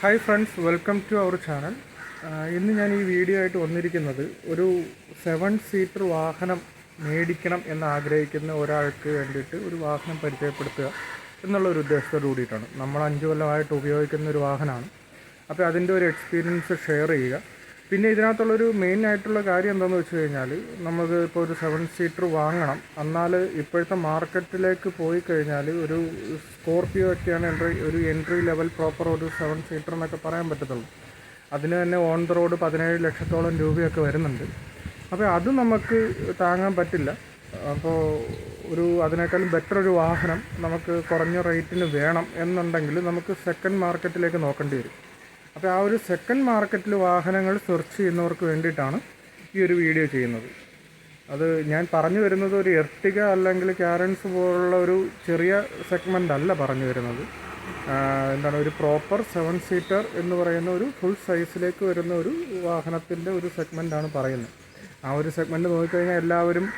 Hi friends, welcome to our channel. ഇന്ന് ഞാൻ ഈ വീഡിയോ ആയിട്ട് വന്നിരിക്കുന്നത് ഒരു 7 സീറ്റർ വാഹനം മേടിക്കണം എന്ന് ആഗ്രഹിക്കുന്ന ഒരാൾക്ക് വേണ്ടിയിട്ട് ഒരു വാഹനം പരിചയപ്പെടുത്തുക എന്നുള്ള ഒരു ഉദ്ദേശത്തോട് കൂടിയിട്ടാണ്. നമ്മൾ 5 കൊല്ലമായിട്ട് ഉപയോഗിക്കുന്ന ഒരു വാഹനമാണ്. അപ്പോൾ അതിൻ്റെ ഒരു എക്സ്പീരിയൻസ് ഷെയർ ചെയ്യുക. പിന്നെ ഇതിനകത്തുള്ളൊരു മെയിൻ ആയിട്ടുള്ള കാര്യം എന്താണെന്ന് വെച്ച് കഴിഞ്ഞാൽ, നമുക്ക് ഇപ്പോൾ ഒരു 7 സീറ്റർ വാങ്ങണം എന്നാൽ ഇപ്പോഴത്തെ മാർക്കറ്റിലേക്ക് പോയി കഴിഞ്ഞാൽ ഒരു സ്കോർപിയോ ഒക്കെയാണ് ഒരു എൻട്രി ലെവൽ പ്രോപ്പർ ഒരു 7 സീറ്റർ എന്നൊക്കെ പറയാൻ പറ്റത്തുള്ളൂ. അതിന് തന്നെ ഓൺ ദ റോഡ് 17 ലക്ഷത്തോളം രൂപയൊക്കെ വരുന്നുണ്ട്. അപ്പോൾ അത് നമുക്ക് താങ്ങാൻ പറ്റില്ല. അപ്പോൾ അതിനേക്കാളും ബെറ്റർ ഒരു വാഹനം നമുക്ക് കുറഞ്ഞ റേറ്റിന് വേണം എന്നുണ്ടെങ്കിൽ നമുക്ക് സെക്കൻഡ് മാർക്കറ്റിലേക്ക് നോക്കേണ്ടി വരും. അപ്പോൾ ആ ഒരു സെക്കൻഡ് മാർക്കറ്റിൽ വാഹനങ്ങൾ സെർച്ച് ചെയ്യുന്നവർക്ക് വേണ്ടിയിട്ടാണ് ഈ ഒരു വീഡിയോ ചെയ്യുന്നത്. അത് ഞാൻ പറഞ്ഞു വരുന്നത് ഒരു എർട്ടിക അല്ലെങ്കിൽ കാരൻസ് പോലുള്ള ഒരു ചെറിയ സെഗ്മെൻ്റ് അല്ല പറഞ്ഞു വരുന്നത്. ഒരു പ്രോപ്പർ 7 സീറ്റർ എന്ന് പറയുന്ന ഒരു ഫുൾ സൈസിലേക്ക് വരുന്ന ഒരു വാഹനത്തിൻ്റെ ഒരു സെഗ്മെൻ്റാണ് പറയുന്നത്. ആ ഒരു സെഗ്മെൻറ്റ് നോക്കിക്കഴിഞ്ഞാൽ എല്ലാവരും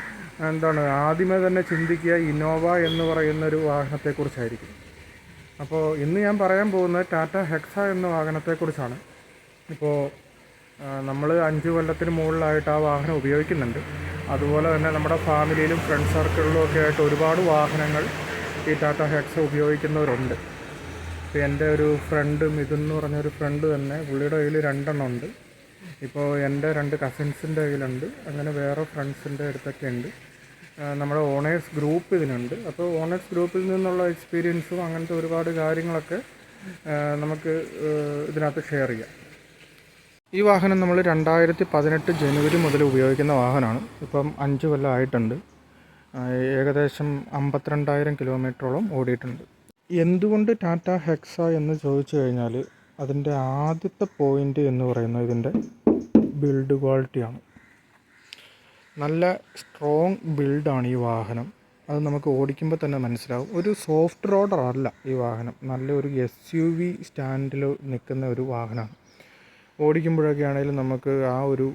ആദ്യമേ തന്നെ ചിന്തിക്കുക ഇന്നോവ എന്ന് പറയുന്ന ഒരു വാഹനത്തെക്കുറിച്ചായിരിക്കും. അപ്പോൾ ഇന്ന് ഞാൻ പറയാൻ പോകുന്നത് ടാറ്റ ഹെക്സ എന്ന വാഹനത്തെക്കുറിച്ചാണ്. ഇപ്പോൾ നമ്മൾ 5 കൊല്ലത്തിന് മുകളിലായിട്ട് ആ വാഹനം ഉപയോഗിക്കുന്നുണ്ട്. അതുപോലെ തന്നെ നമ്മുടെ ഫാമിലിയിലും ഫ്രണ്ട് സർക്കിളിലും ഒക്കെ ആയിട്ട് ഒരുപാട് വാഹനങ്ങൾ ഈ ടാറ്റ ഹെക്സ ഉപയോഗിക്കുന്നവരുണ്ട്. ഇപ്പോൾ എൻ്റെ ഒരു ഫ്രണ്ട് മിഥുൻ എന്ന് പറഞ്ഞൊരു ഫ്രണ്ട് തന്നെ, പുള്ളിയുടെ കയ്യിൽ 2 എണ്ണം ഉണ്ട്. ഇപ്പോൾ എൻ്റെ 2 കസിൻസിൻ്റെ കയ്യിലുണ്ട്. അങ്ങനെ വേറെ ഫ്രണ്ട്സിൻ്റെ അടുത്തൊക്കെ ഉണ്ട്. നമ്മുടെ ഓണേഴ്സ് ഗ്രൂപ്പ് ഇതിനുണ്ട്. അപ്പോൾ ഓണേഴ്സ് ഗ്രൂപ്പിൽ നിന്നുള്ള എക്സ്പീരിയൻസും അങ്ങനത്തെ ഒരുപാട് കാര്യങ്ങളൊക്കെ നമുക്ക് ഇതിനകത്ത് ഷെയർ ചെയ്യാം. ഈ വാഹനം നമ്മൾ 2018 ജനുവരി മുതൽ ഉപയോഗിക്കുന്ന വാഹനമാണ്. ഇപ്പം 5 കൊല്ലം ആയിട്ടുണ്ട്. ഏകദേശം 52,000 കിലോമീറ്ററോളം ഓടിയിട്ടുണ്ട്. എന്തുകൊണ്ട് ടാറ്റ ഹെക്സ എന്ന് ചോദിച്ചു കഴിഞ്ഞാൽ അതിൻ്റെ ആദ്യത്തെ പോയിൻ്റ് എന്ന് പറയുന്നത് ഇതിൻ്റെ ബിൽഡ് ക്വാളിറ്റിയാണ്. നല്ല സ്ട്രോങ് ബിൽഡാണ് ഈ വാഹനം. അത് നമുക്ക് ഓടിക്കുമ്പോൾ തന്നെ മനസ്സിലാവും. ഒരു സോഫ്റ്റ് റോഡർ അല്ല ഈ വാഹനം, നല്ലൊരു SUV സ്റ്റാൻഡിൽ നിൽക്കുന്ന ഒരു വാഹനമാണ്. ഓടിക്കുമ്പോഴൊക്കെ ആണെങ്കിലും നമുക്ക് ആ ഒരു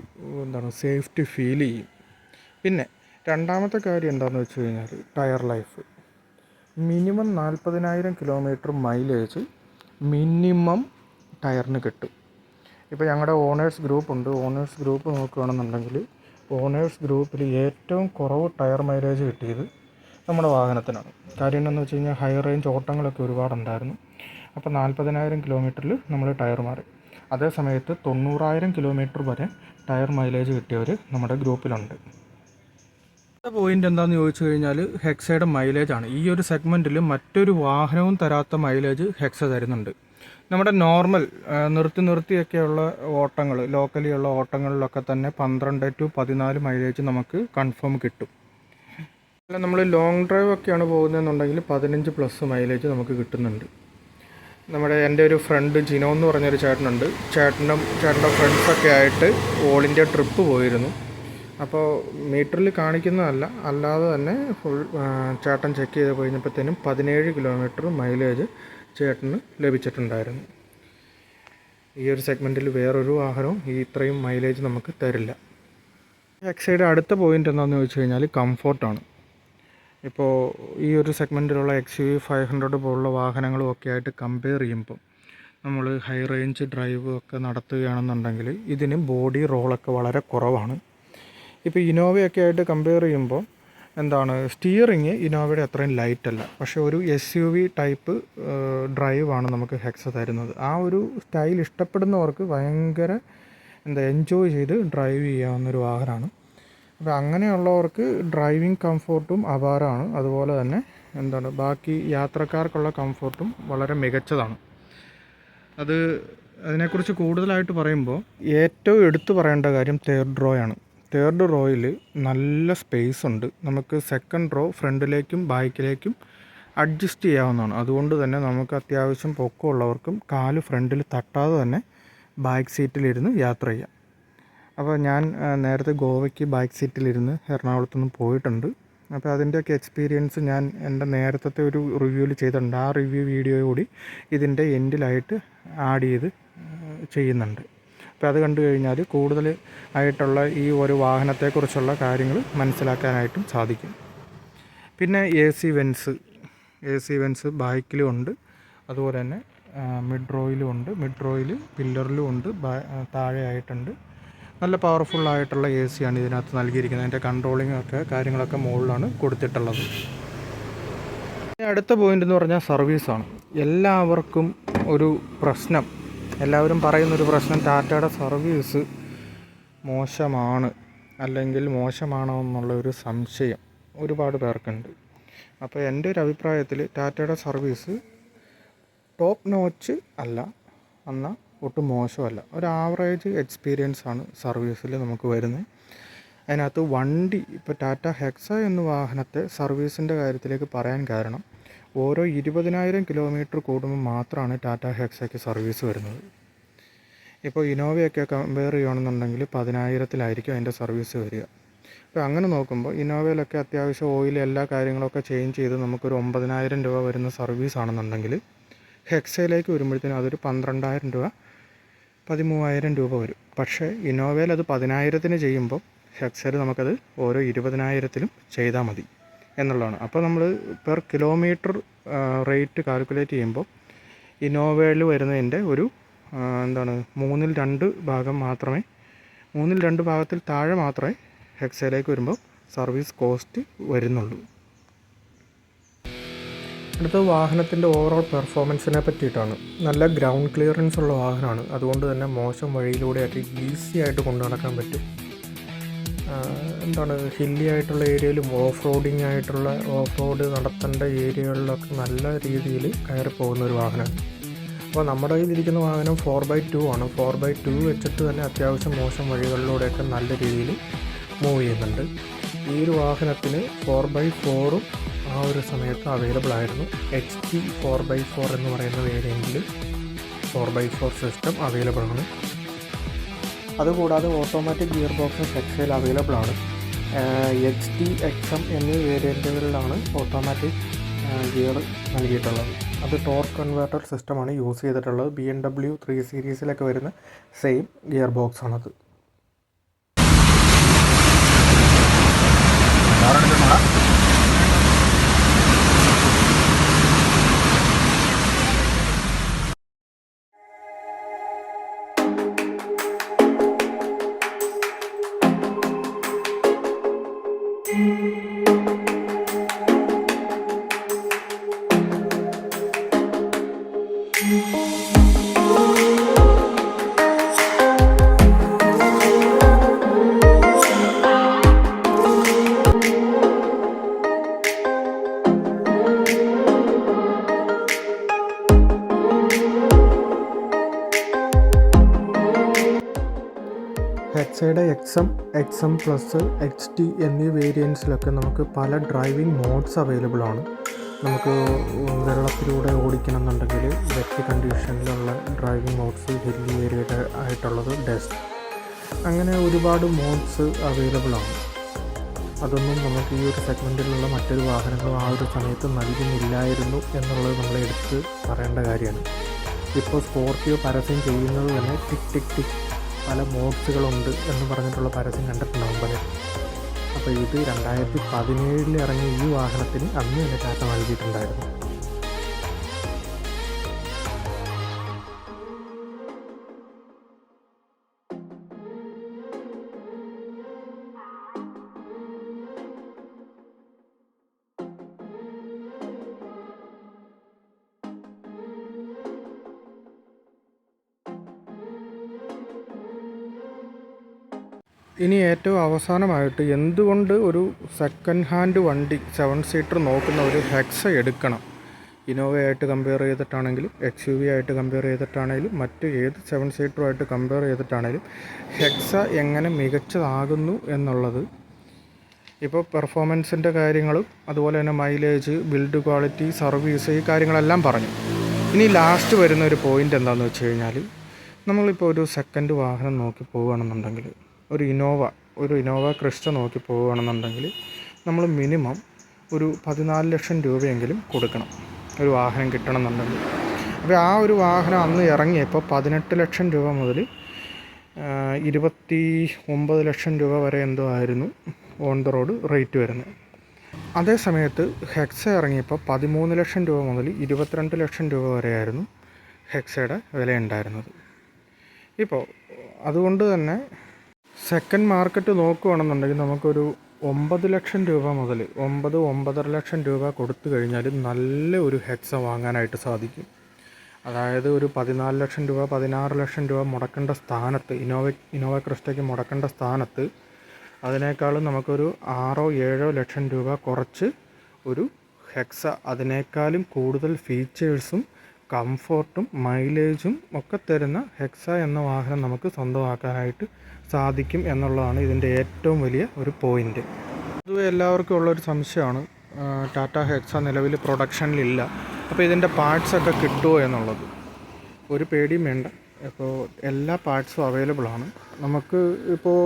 സേഫ്റ്റി ഫീൽ ചെയ്യും. പിന്നെ രണ്ടാമത്തെ കാര്യം എന്താണെന്ന് വെച്ച് കഴിഞ്ഞാൽ tyre life. Minimum 40,000 kilometre mileage minimum ടയറിന് കിട്ടും. ഇപ്പോൾ ഞങ്ങളുടെ ഓണേഴ്സ് ഗ്രൂപ്പുണ്ട്. ഓണേഴ്സ് ഗ്രൂപ്പ് നോക്കുകയാണെന്നുണ്ടെങ്കിൽ ഓണേഴ്സ് ഗ്രൂപ്പിൽ ഏറ്റവും കുറവ് ടയർ മൈലേജ് കിട്ടിയത് നമ്മുടെ വാഹനത്തിനാണ്. കാര്യം എന്താണെന്ന് വെച്ച് കഴിഞ്ഞാൽ ഹൈ റേഞ്ച് ഓട്ടങ്ങളൊക്കെ ഒരുപാടുണ്ടായിരുന്നു. അപ്പോൾ 40,000 കിലോമീറ്ററിൽ നമ്മൾ ടയർ മാറി. അതേ സമയത്ത് 90,000 കിലോമീറ്റർ വരെ ടയർ മൈലേജ് കിട്ടിയവർ നമ്മുടെ ഗ്രൂപ്പിലുണ്ട്. അടുത്ത പോയിൻ്റ് എന്താണെന്ന് ചോദിച്ചു കഴിഞ്ഞാൽ ഹെക്സയുടെ മൈലേജാണ്. ഈ ഒരു സെഗ്മെൻറ്റിൽ മറ്റൊരു വാഹനവും തരാത്ത മൈലേജ് ഹെക്സ തരുന്നുണ്ട്. നമ്മുടെ നോർമൽ നിർത്തിയൊക്കെയുള്ള ഓട്ടങ്ങൾ, ലോക്കലിയുള്ള ഓട്ടങ്ങളിലൊക്കെ തന്നെ 12 to 14 മൈലേജ് നമുക്ക് കൺഫേം കിട്ടും. അല്ല, നമ്മൾ ലോങ് ഡ്രൈവ് ഒക്കെയാണ് പോകുന്നതെന്നുണ്ടെങ്കിൽ 15+ മൈലേജ് നമുക്ക് കിട്ടുന്നുണ്ട്. എൻ്റെ ഒരു ഫ്രണ്ട് ജിനോ എന്ന് പറഞ്ഞൊരു ചേട്ടനുണ്ട്. ചേട്ടൻ്റെ ഫ്രണ്ട്സൊക്കെ ആയിട്ട് ഓൾ ഇന്ത്യ ട്രിപ്പ് പോയിരുന്നു. അപ്പോൾ മീറ്ററിൽ കാണിക്കുന്നതല്ല, അല്ലാതെ തന്നെ ഫുൾ ചേട്ടൻ ചെക്ക് ചെയ്ത് കഴിഞ്ഞപ്പോഴത്തേനും 17 കിലോമീറ്റർ മൈലേജ് ചേട്ടന് ലഭിച്ചിട്ടുണ്ടായിരുന്നു. ഈ ഒരു സെഗ്മെൻറ്റിൽ വേറൊരു വാഹനവും ഇത്രയും മൈലേജ് നമുക്ക് തരില്ല. ഹെക്സയുടെ അടുത്ത പോയിൻ്റ് എന്താണെന്ന് ചോദിച്ചു കഴിഞ്ഞാൽ കംഫോർട്ടാണ്. ഇപ്പോൾ ഈ ഒരു സെഗ്മെൻറ്റിലുള്ള XUV 500 പോലുള്ള വാഹനങ്ങളും ഒക്കെ ആയിട്ട് കമ്പയർ ചെയ്യുമ്പോൾ നമ്മൾ ഹൈ റേഞ്ച് ഡ്രൈവ് ഒക്കെ നടത്തുകയാണെന്നുണ്ടെങ്കിൽ ഇതിന് ബോഡി റോളൊക്കെ വളരെ കുറവാണ്. ഇപ്പോൾ ഇന്നോവയൊക്കെ ആയിട്ട് കമ്പയർ ചെയ്യുമ്പോൾ സ്റ്റിയറിങ് ഇന്നോവയുടെ അത്രയും ലൈറ്റ് അല്ല. പക്ഷേ ഒരു SUV ടൈപ്പ് ഡ്രൈവാണ് നമുക്ക് ഹെക്സ തരുന്നത്. ആ ഒരു സ്റ്റൈൽ ഇഷ്ടപ്പെടുന്നവർക്ക് ഭയങ്കര എൻജോയ് ചെയ്ത് ഡ്രൈവ് ചെയ്യാവുന്നൊരു വാഹനമാണ്. അപ്പോൾ അങ്ങനെയുള്ളവർക്ക് ഡ്രൈവിംഗ് കംഫോർട്ടും അപാരമാണ്. അതുപോലെ തന്നെ ബാക്കി യാത്രക്കാർക്കുള്ള കംഫോർട്ടും വളരെ മികച്ചതാണ്. അതിനെക്കുറിച്ച് കൂടുതലായിട്ട് പറയുമ്പോൾ ഏറ്റവും എടുത്തു പറയേണ്ട കാര്യം തേർഡ് റോയിൽ നല്ല സ്പേസ് ഉണ്ട്. നമുക്ക് സെക്കൻഡ് റോ ഫ്രണ്ടിലേക്കും ബാക്കിലേക്കും അഡ്ജസ്റ്റ് ചെയ്യാവുന്നതാണ്. അതുകൊണ്ട് തന്നെ നമുക്ക് അത്യാവശ്യം പൊക്കമുള്ളവർക്കും കാല് ഫ്രണ്ടിൽ തട്ടാതെ തന്നെ ബാക്ക് സീറ്റിലിരുന്ന് യാത്ര ചെയ്യാം. അപ്പോൾ ഞാൻ നേരത്തെ ഗോവയ്ക്ക് ബാക്ക് സീറ്റിലിരുന്ന് എറണാകുളത്തുനിന്ന് പോയിട്ടുണ്ട്. അപ്പോൾ അതിൻ്റെയൊക്കെ എക്സ്പീരിയൻസ് ഞാൻ എൻ്റെ നേരത്തെ ഒരു റിവ്യൂവിൽ ചെയ്തിട്ടുണ്ട്. ആ റിവ്യൂ വീഡിയോ കൂടി ഇതിൻ്റെ എൻഡിലായിട്ട് ആഡ് ചെയ്ത് ചെയ്യുന്നുണ്ട്. അപ്പോൾ അത് കണ്ടു കഴിഞ്ഞാൽ കൂടുതൽ ആയിട്ടുള്ള ഈ ഒരു വാഹനത്തെക്കുറിച്ചുള്ള കാര്യങ്ങൾ മനസ്സിലാക്കാനായിട്ടും സാധിക്കും. പിന്നെ AC വെൻസ് ബാക്കിലും ഉണ്ട്. അതുപോലെ തന്നെ മിഡ് റോയിലും ഉണ്ട്, മിഡ് റോയിൽ പില്ലറിലും ഉണ്ട്, താഴെ ആയിട്ടുണ്ട്. നല്ല പവർഫുള്ളായിട്ടുള്ള എ സിയാണ് ഇതിനകത്ത് നൽകിയിരിക്കുന്നത്. അതിൻ്റെ കൺട്രോളിംഗ് ഒക്കെ കാര്യങ്ങളൊക്കെ മുകളിലാണ് കൊടുത്തിട്ടുള്ളത്. അടുത്ത പോയിൻ്റ് എന്ന് പറഞ്ഞാൽ സർവീസാണ്. എല്ലാവർക്കും ഒരു പ്രശ്നം, എല്ലാവരും പറയുന്നൊരു പ്രശ്നം, ടാറ്റയുടെ സർവീസ് മോശമാണ് അല്ലെങ്കിൽ മോശമാണോ എന്നുള്ള ഒരു സംശയം ഒരുപാട് പേർക്കുണ്ട്. അപ്പോൾ എൻ്റെ ഒരു അഭിപ്രായത്തിൽ ടാറ്റയുടെ സർവീസ് ടോപ്പ് നോച്ച് അല്ല, എന്നാൽ ഒട്ടും മോശമല്ല. ഒരു ആവറേജ് എക്സ്പീരിയൻസ് ആണ് സർവീസിൽ നമുക്ക് വരുന്നത്. അതിനകത്ത് വണ്ടി ഇപ്പോൾ ടാറ്റ ഹെക്സ എന്ന വാഹനത്തെ സർവീസിൻ്റെ കാര്യത്തിലേക്ക് പറയാൻ കാരണം, ഓരോ 20,000 കിലോമീറ്റർ കൂടുമ്പോൾ മാത്രമാണ് ടാറ്റ ഹെക്സയ്ക്ക് സർവീസ് വരുന്നത്. ഇപ്പോൾ ഇന്നോവയൊക്കെ കമ്പയർ ചെയ്യുകയാണെന്നുണ്ടെങ്കിൽ 10,000-ലായിരിക്കും അതിൻ്റെ സർവീസ് വരിക. അപ്പോൾ അങ്ങനെ നോക്കുമ്പോൾ ഇന്നോവയിലൊക്കെ അത്യാവശ്യം ഓയിൽ എല്ലാ കാര്യങ്ങളൊക്കെ ചേഞ്ച് ചെയ്ത് നമുക്കൊരു 9,000 രൂപ വരുന്ന സർവീസ് ആണെന്നുണ്ടെങ്കിൽ, ഹെക്സയിലേക്ക് വരുമ്പോഴത്തേനും അതൊരു 12,000 രൂപ 13,000 രൂപ വരും. പക്ഷേ ഇന്നോവയിൽ അത് 10,000-ന് ചെയ്യുമ്പോൾ ഹെക്സയിൽ നമുക്കത് ഓരോ 20,000-ലും ചെയ്താൽ മതി എന്നുള്ളതാണ്. അപ്പോൾ നമ്മൾ പെർ കിലോമീറ്റർ റേറ്റ് കാൽക്കുലേറ്റ് ചെയ്യുമ്പോൾ ഇന്നോവയിൽ വരുന്നതിൻ്റെ ഒരു 3/2 ഭാഗം മാത്രമേ, 3/2 ഭാഗത്തിൽ താഴെ മാത്രമേ ഹെക്സയിലേക്ക് വരുമ്പോൾ സർവീസ് കോസ്റ്റ് വരുന്നുള്ളൂ. അടുത്ത വാഹനത്തിൻ്റെ ഓവറോൾ പെർഫോമൻസിനെ പറ്റിയിട്ടാണ്. നല്ല ഗ്രൗണ്ട് ക്ലിയറൻസ് ഉള്ള വാഹനമാണ്. അതുകൊണ്ട് തന്നെ മോശം വഴിയിലൂടെയൊക്കെ ഈസി ആയിട്ട് കൊണ്ടു നടക്കാൻ പറ്റും. ഹില്ലി ആയിട്ടുള്ള ഏരിയയിലും ഓഫ് റോഡ് നടത്തേണ്ട ഏരിയകളിലൊക്കെ നല്ല രീതിയിൽ കയറി പോകുന്ന ഒരു വാഹനമാണ്. അപ്പോൾ നമ്മുടെ കയ്യിലിരിക്കുന്ന വാഹനം 4x2 ആണ്. 4x2 വെച്ചിട്ട് തന്നെ അത്യാവശ്യം മോശം വഴികളിലൂടെയൊക്കെ നല്ല രീതിയിൽ മൂവ് ചെയ്യുന്നുണ്ട്. ഈ ഒരു വാഹനത്തിന് 4x4 ആ ഒരു സമയത്ത് അവൈലബിൾ ആയിരുന്നു. HT 4x4 എന്ന് പറയുന്ന വേരിയൻറ്റിൽ 4x4 സിസ്റ്റം അവൈലബിൾ ആണ്. അതുകൂടാതെ ഓട്ടോമാറ്റിക് ഗിയർ ബോക്സ് ഹെക്സയിൽ അവൈലബിൾ ആണ്. HT XM എന്നീ വേരിയൻറ്റുകളിലാണ് ഓട്ടോമാറ്റിക് ഗിയർ നൽകിയിട്ടുള്ളത്. അത് ടോർക്ക് കൺവേർട്ടർ സിസ്റ്റമാണ് യൂസ് ചെയ്തിട്ടുള്ളത്. BMW 3 സീരീസിലൊക്കെ വരുന്ന സെയിം ഗിയർ ബോക്സ് ആണത്. ഹെക്സയുടെ XM, XM പ്ലസ്, HT എന്നീ വേരിയൻസിലൊക്കെ നമുക്ക് പല ഡ്രൈവിംഗ് മോഡ്സ് അവൈലബിൾ ആണ്. നമുക്ക് വെള്ളത്തിലൂടെ ഓടിക്കണം എന്നുണ്ടെങ്കിൽ വെറ്റ് കണ്ടീഷനിലുള്ള ഡ്രൈവിംഗ് മോഡ്സ്, ഹില്ലി ഏരിയ ആയിട്ടുള്ളത് ഡസ്റ്റ്, അങ്ങനെ ഒരുപാട് മോഡ്സ് അവൈലബിൾ ആണ്. അതൊന്നും നമുക്ക് ഈ ഒരു സെഗ്മെൻറ്റിലുള്ള മറ്റൊരു വാഹനങ്ങളും ആ ഒരു സമയത്ത് നൽകുന്നില്ലായിരുന്നു എന്നുള്ളത് നമ്മൾ എടുത്ത് പറയേണ്ട കാര്യമാണ്. ഇപ്പോൾ സ്കോർപിയോ പരസ്യം ചെയ്യുന്നത് തന്നെ ടിക് ടിക് ടിക് പല മോഡ്സുകളുണ്ട് എന്ന് പറഞ്ഞിട്ടുള്ള പരസ്യം കണ്ടിട്ടുണ്ടാകും പലരും. അപ്പോൾ ഇത് 2017 ഇറങ്ങിയ ഈ വാഹനത്തിന് അന്ന് തന്നെ ടാറ്റ നൽകിയിട്ടുണ്ടായിരുന്നു. ഇനി ഏറ്റവും അവസാനമായിട്ട് എന്തുകൊണ്ട് ഒരു സെക്കൻഡ് ഹാൻഡ് വണ്ടി 7 സീറ്റർ നോക്കുന്ന ഒരു ഹെക്സ എടുക്കണം? ഇന്നോവയായിട്ട് കമ്പയർ ചെയ്തിട്ടാണെങ്കിലും XUV ആയിട്ട് കമ്പയർ ചെയ്തിട്ടാണെങ്കിലും മറ്റ് ഏത് 7 സീറ്ററുമായിട്ട് കമ്പയർ ചെയ്തിട്ടാണെങ്കിലും ഹെക്സ എങ്ങനെ മികച്ചതാകുന്നു എന്നുള്ളത്, ഇപ്പോൾ പെർഫോമൻസിൻ്റെ കാര്യങ്ങളും അതുപോലെ തന്നെ മൈലേജ്, ബിൽഡ് ക്വാളിറ്റി, സർവീസ്, ഈ കാര്യങ്ങളെല്ലാം പറഞ്ഞു. ഇനി ലാസ്റ്റ് വരുന്ന ഒരു പോയിൻ്റ് എന്താണെന്ന് വെച്ച് കഴിഞ്ഞാൽ, നമ്മളിപ്പോൾ ഒരു സെക്കൻഡ് വാഹനം നോക്കി പോവുകയാണെന്നുണ്ടെങ്കിൽ, ഒരു ഇന്നോവ ക്രിസ്റ്റ നോക്കി പോവുകയാണെന്നുണ്ടെങ്കിൽ നമ്മൾ മിനിമം ഒരു 14 ലക്ഷം രൂപയെങ്കിലും കൊടുക്കണം ഒരു വാഹനം കിട്ടണമെന്നുണ്ടെങ്കിൽ. അപ്പോൾ ആ ഒരു വാഹനം അന്ന് ഇറങ്ങിയപ്പോൾ 18 ലക്ഷം രൂപ മുതൽ 29 ലക്ഷം രൂപ വരെ എന്തോ ആയിരുന്നു ഓൺ ദ റോഡ് റേറ്റ് വരുന്നത്. അതേ സമയത്ത് ഹെക്സ ഇറങ്ങിയപ്പോൾ 13 ലക്ഷം രൂപ മുതൽ 22 ലക്ഷം രൂപ വരെയായിരുന്നു ഹെക്സയുടെ വിലയുണ്ടായിരുന്നത്. ഇപ്പോൾ അതുകൊണ്ട് തന്നെ സെക്കൻഡ് മാർക്കറ്റ് നോക്കുകയാണെന്നുണ്ടെങ്കിൽ നമുക്കൊരു 9 ലക്ഷം രൂപ മുതൽ 9-9.5 ലക്ഷം രൂപ കൊടുത്തു കഴിഞ്ഞാൽ നല്ല ഒരു ഹെക്സ വാങ്ങാനായിട്ട് സാധിക്കും. അതായത് ഒരു 14 ലക്ഷം രൂപ 16 ലക്ഷം രൂപ മുടക്കേണ്ട സ്ഥാനത്ത് ഇന്നോവ ക്രിസ്റ്റയ്ക്ക് മുടക്കേണ്ട സ്ഥാനത്ത് അതിനേക്കാളും നമുക്കൊരു 6-7 ലക്ഷം രൂപ കുറച്ച് ഒരു ഹെക്സ അതിനേക്കാളും കൂടുതൽ ഫീച്ചേഴ്സും കംഫോർട്ടും മൈലേജും ഒക്കെ തരുന്ന ഹെക്സ എന്ന വാഹനം നമുക്ക് സ്വന്തമാക്കാനായിട്ട് സാധിക്കും എന്നുള്ളതാണ് ഇതിൻ്റെ ഏറ്റവും വലിയ ഒരു പോയിൻ്റ്. പൊതുവെ എല്ലാവർക്കും ഉള്ളൊരു സംശയമാണ്, ടാറ്റ ഹെക്സ നിലവിൽ പ്രൊഡക്ഷനിലില്ല, അപ്പോൾ ഇതിൻ്റെ പാർട്സൊക്കെ കിട്ടുമോ എന്നുള്ളത്. ഒരു പേടിയും വേണ്ട, ഇപ്പോൾ എല്ലാ പാർട്സും അവൈലബിൾ ആണ്. നമുക്ക് ഇപ്പോൾ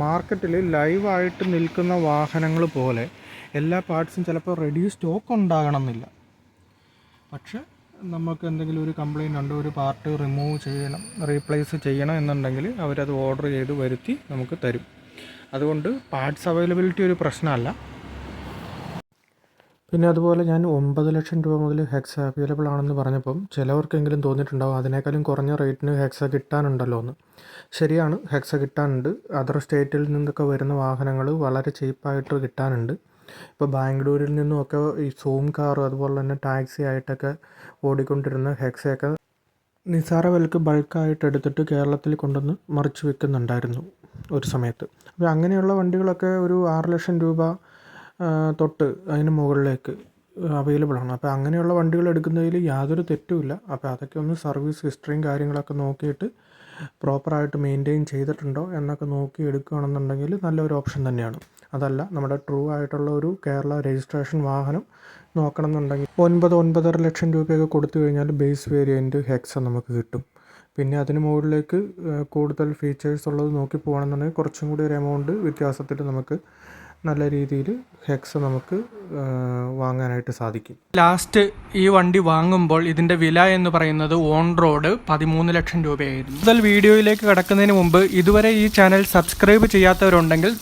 മാർക്കറ്റിൽ ലൈവായിട്ട് നിൽക്കുന്ന വാഹനങ്ങൾ പോലെ എല്ലാ പാർട്സും ചിലപ്പോൾ റെഡി സ്റ്റോക്ക് ഉണ്ടാകണമെന്നില്ല. പക്ഷെ നമുക്ക് എന്തെങ്കിലും ഒരു കംപ്ലയിൻ്റ് ഉണ്ട്, ഒരു പാർട്ട് റിമൂവ് ചെയ്യണം, റീപ്ലേസ് ചെയ്യണം എന്നുണ്ടെങ്കിൽ അവരത് ഓർഡർ ചെയ്ത് വരുത്തി നമുക്ക് തരും. അതുകൊണ്ട് പാർട്സ് അവൈലബിലിറ്റി ഒരു പ്രശ്നമല്ല. പിന്നെ അതുപോലെ ഞാൻ 9 ലക്ഷം രൂപ മുതൽ ഹെക്സ അവൈലബിൾ ആണെന്ന് പറഞ്ഞപ്പം ചിലവർക്കെങ്കിലും തോന്നിയിട്ടുണ്ടാവും അതിനേക്കാളും കുറഞ്ഞ റേറ്റിന് ഹെക്സ കിട്ടാനുണ്ടല്ലോ എന്ന്. ശരിയാണ്, ഹെക്സ കിട്ടാനുണ്ട്. അതർ സ്റ്റേറ്റിൽ നിന്നൊക്കെ വരുന്ന വാഹനങ്ങൾ വളരെ ചീപ്പായിട്ട് കിട്ടാനുണ്ട്. ഇപ്പോൾ ബാംഗ്ലൂരിൽ നിന്നുമൊക്കെ ഈ സൂം കാർ അതുപോലെ തന്നെ ടാക്സി ആയിട്ടൊക്കെ ഓടിക്കൊണ്ടിരുന്ന ഹെക്സയൊക്കെ നിസാര വിലക്ക് ബൾക്കായിട്ട് എടുത്തിട്ട് കേരളത്തിൽ കൊണ്ടുവന്ന് മറിച്ച് വിൽക്കുന്നുണ്ടായിരുന്നു ഒരു സമയത്ത്. അപ്പോൾ അങ്ങനെയുള്ള വണ്ടികളൊക്കെ ഒരു 6 ലക്ഷം രൂപ തൊട്ട് അതിന് മുകളിലേക്ക് അവൈലബിൾ ആണ്. അപ്പോൾ അങ്ങനെയുള്ള വണ്ടികൾ എടുക്കുന്നതിൽ യാതൊരു തെറ്റുമില്ല. അപ്പോൾ അതൊക്കെ ഒന്ന് സർവീസ് ഹിസ്റ്ററിയും കാര്യങ്ങളൊക്കെ നോക്കിയിട്ട് പ്രോപ്പറായിട്ട് മെയിൻറ്റെയിൻ ചെയ്തിട്ടുണ്ടോ എന്നൊക്കെ നോക്കി എടുക്കുകയാണെന്നുണ്ടെങ്കിൽ നല്ലൊരു ഓപ്ഷൻ തന്നെയാണ്. അതല്ല നമ്മുടെ ട്രൂ ആയിട്ടുള്ള ഒരു കേരള രജിസ്ട്രേഷൻ വാഹനം നോക്കണമെന്നുണ്ടെങ്കിൽ 9-9.5 ലക്ഷം രൂപയൊക്കെ കൊടുത്തു കഴിഞ്ഞാൽ ബേസ് വേരിയൻറ്റ് ഹെക്സ നമുക്ക് കിട്ടും. പിന്നെ അതിന് മുകളിലേക്ക് കൂടുതൽ ഫീച്ചേഴ്സ് ഉള്ളത് നോക്കി പോകുകയാണെന്നുണ്ടെങ്കിൽ കുറച്ചും കൂടി ഒരു എമൗണ്ട് വ്യത്യാസത്തിൽ നമുക്ക് നല്ല രീതിയിൽ ഹെക്സ നമുക്ക് വാങ്ങാനായിട്ട് സാധിക്കും. ലാസ്റ്റ് ഈ വണ്ടി വാങ്ങുമ്പോൾ ഇതിൻ്റെ വില എന്ന് പറയുന്നത് ഓൺ റോഡ് 13 ലക്ഷം രൂപയായിരുന്നു. കൂടുതൽ വീഡിയോയിലേക്ക് കടക്കുന്നതിന് മുമ്പ് ഇതുവരെ ഈ ചാനൽ സബ്സ്ക്രൈബ് ചെയ്യാത്തവരുണ്ടെങ്കിൽ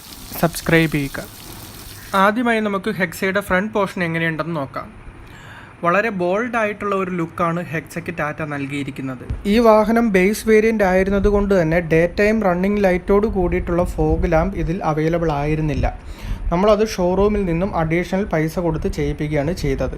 സബ്സ്ക്രൈബ് ചെയ്യുക. ആദ്യമായി നമുക്ക് ഹെക്സയുടെ ഫ്രണ്ട് പോർഷൻ എങ്ങനെയുണ്ടെന്ന് നോക്കാം. വളരെ ബോൾഡ് ആയിട്ടുള്ള ഒരു ലുക്കാണ് ഹെക്സയ്ക്ക് ടാറ്റ നൽകിയിരിക്കുന്നത്. ഈ വാഹനം ബേസ് വേരിയൻ്റ് ആയിരുന്നത് കൊണ്ട് തന്നെ ഡേ ടൈം റണ്ണിങ് ലൈറ്റോട് കൂടിയിട്ടുള്ള ഫോഗ് ലാമ്പ് ഇതിൽ അവൈലബിൾ ആയിരുന്നില്ല. നമ്മളത് ഷോറൂമിൽ നിന്നും അഡീഷണൽ പൈസ കൊടുത്ത് ചെയ്യിപ്പിക്കുകയാണ് ചെയ്തത്.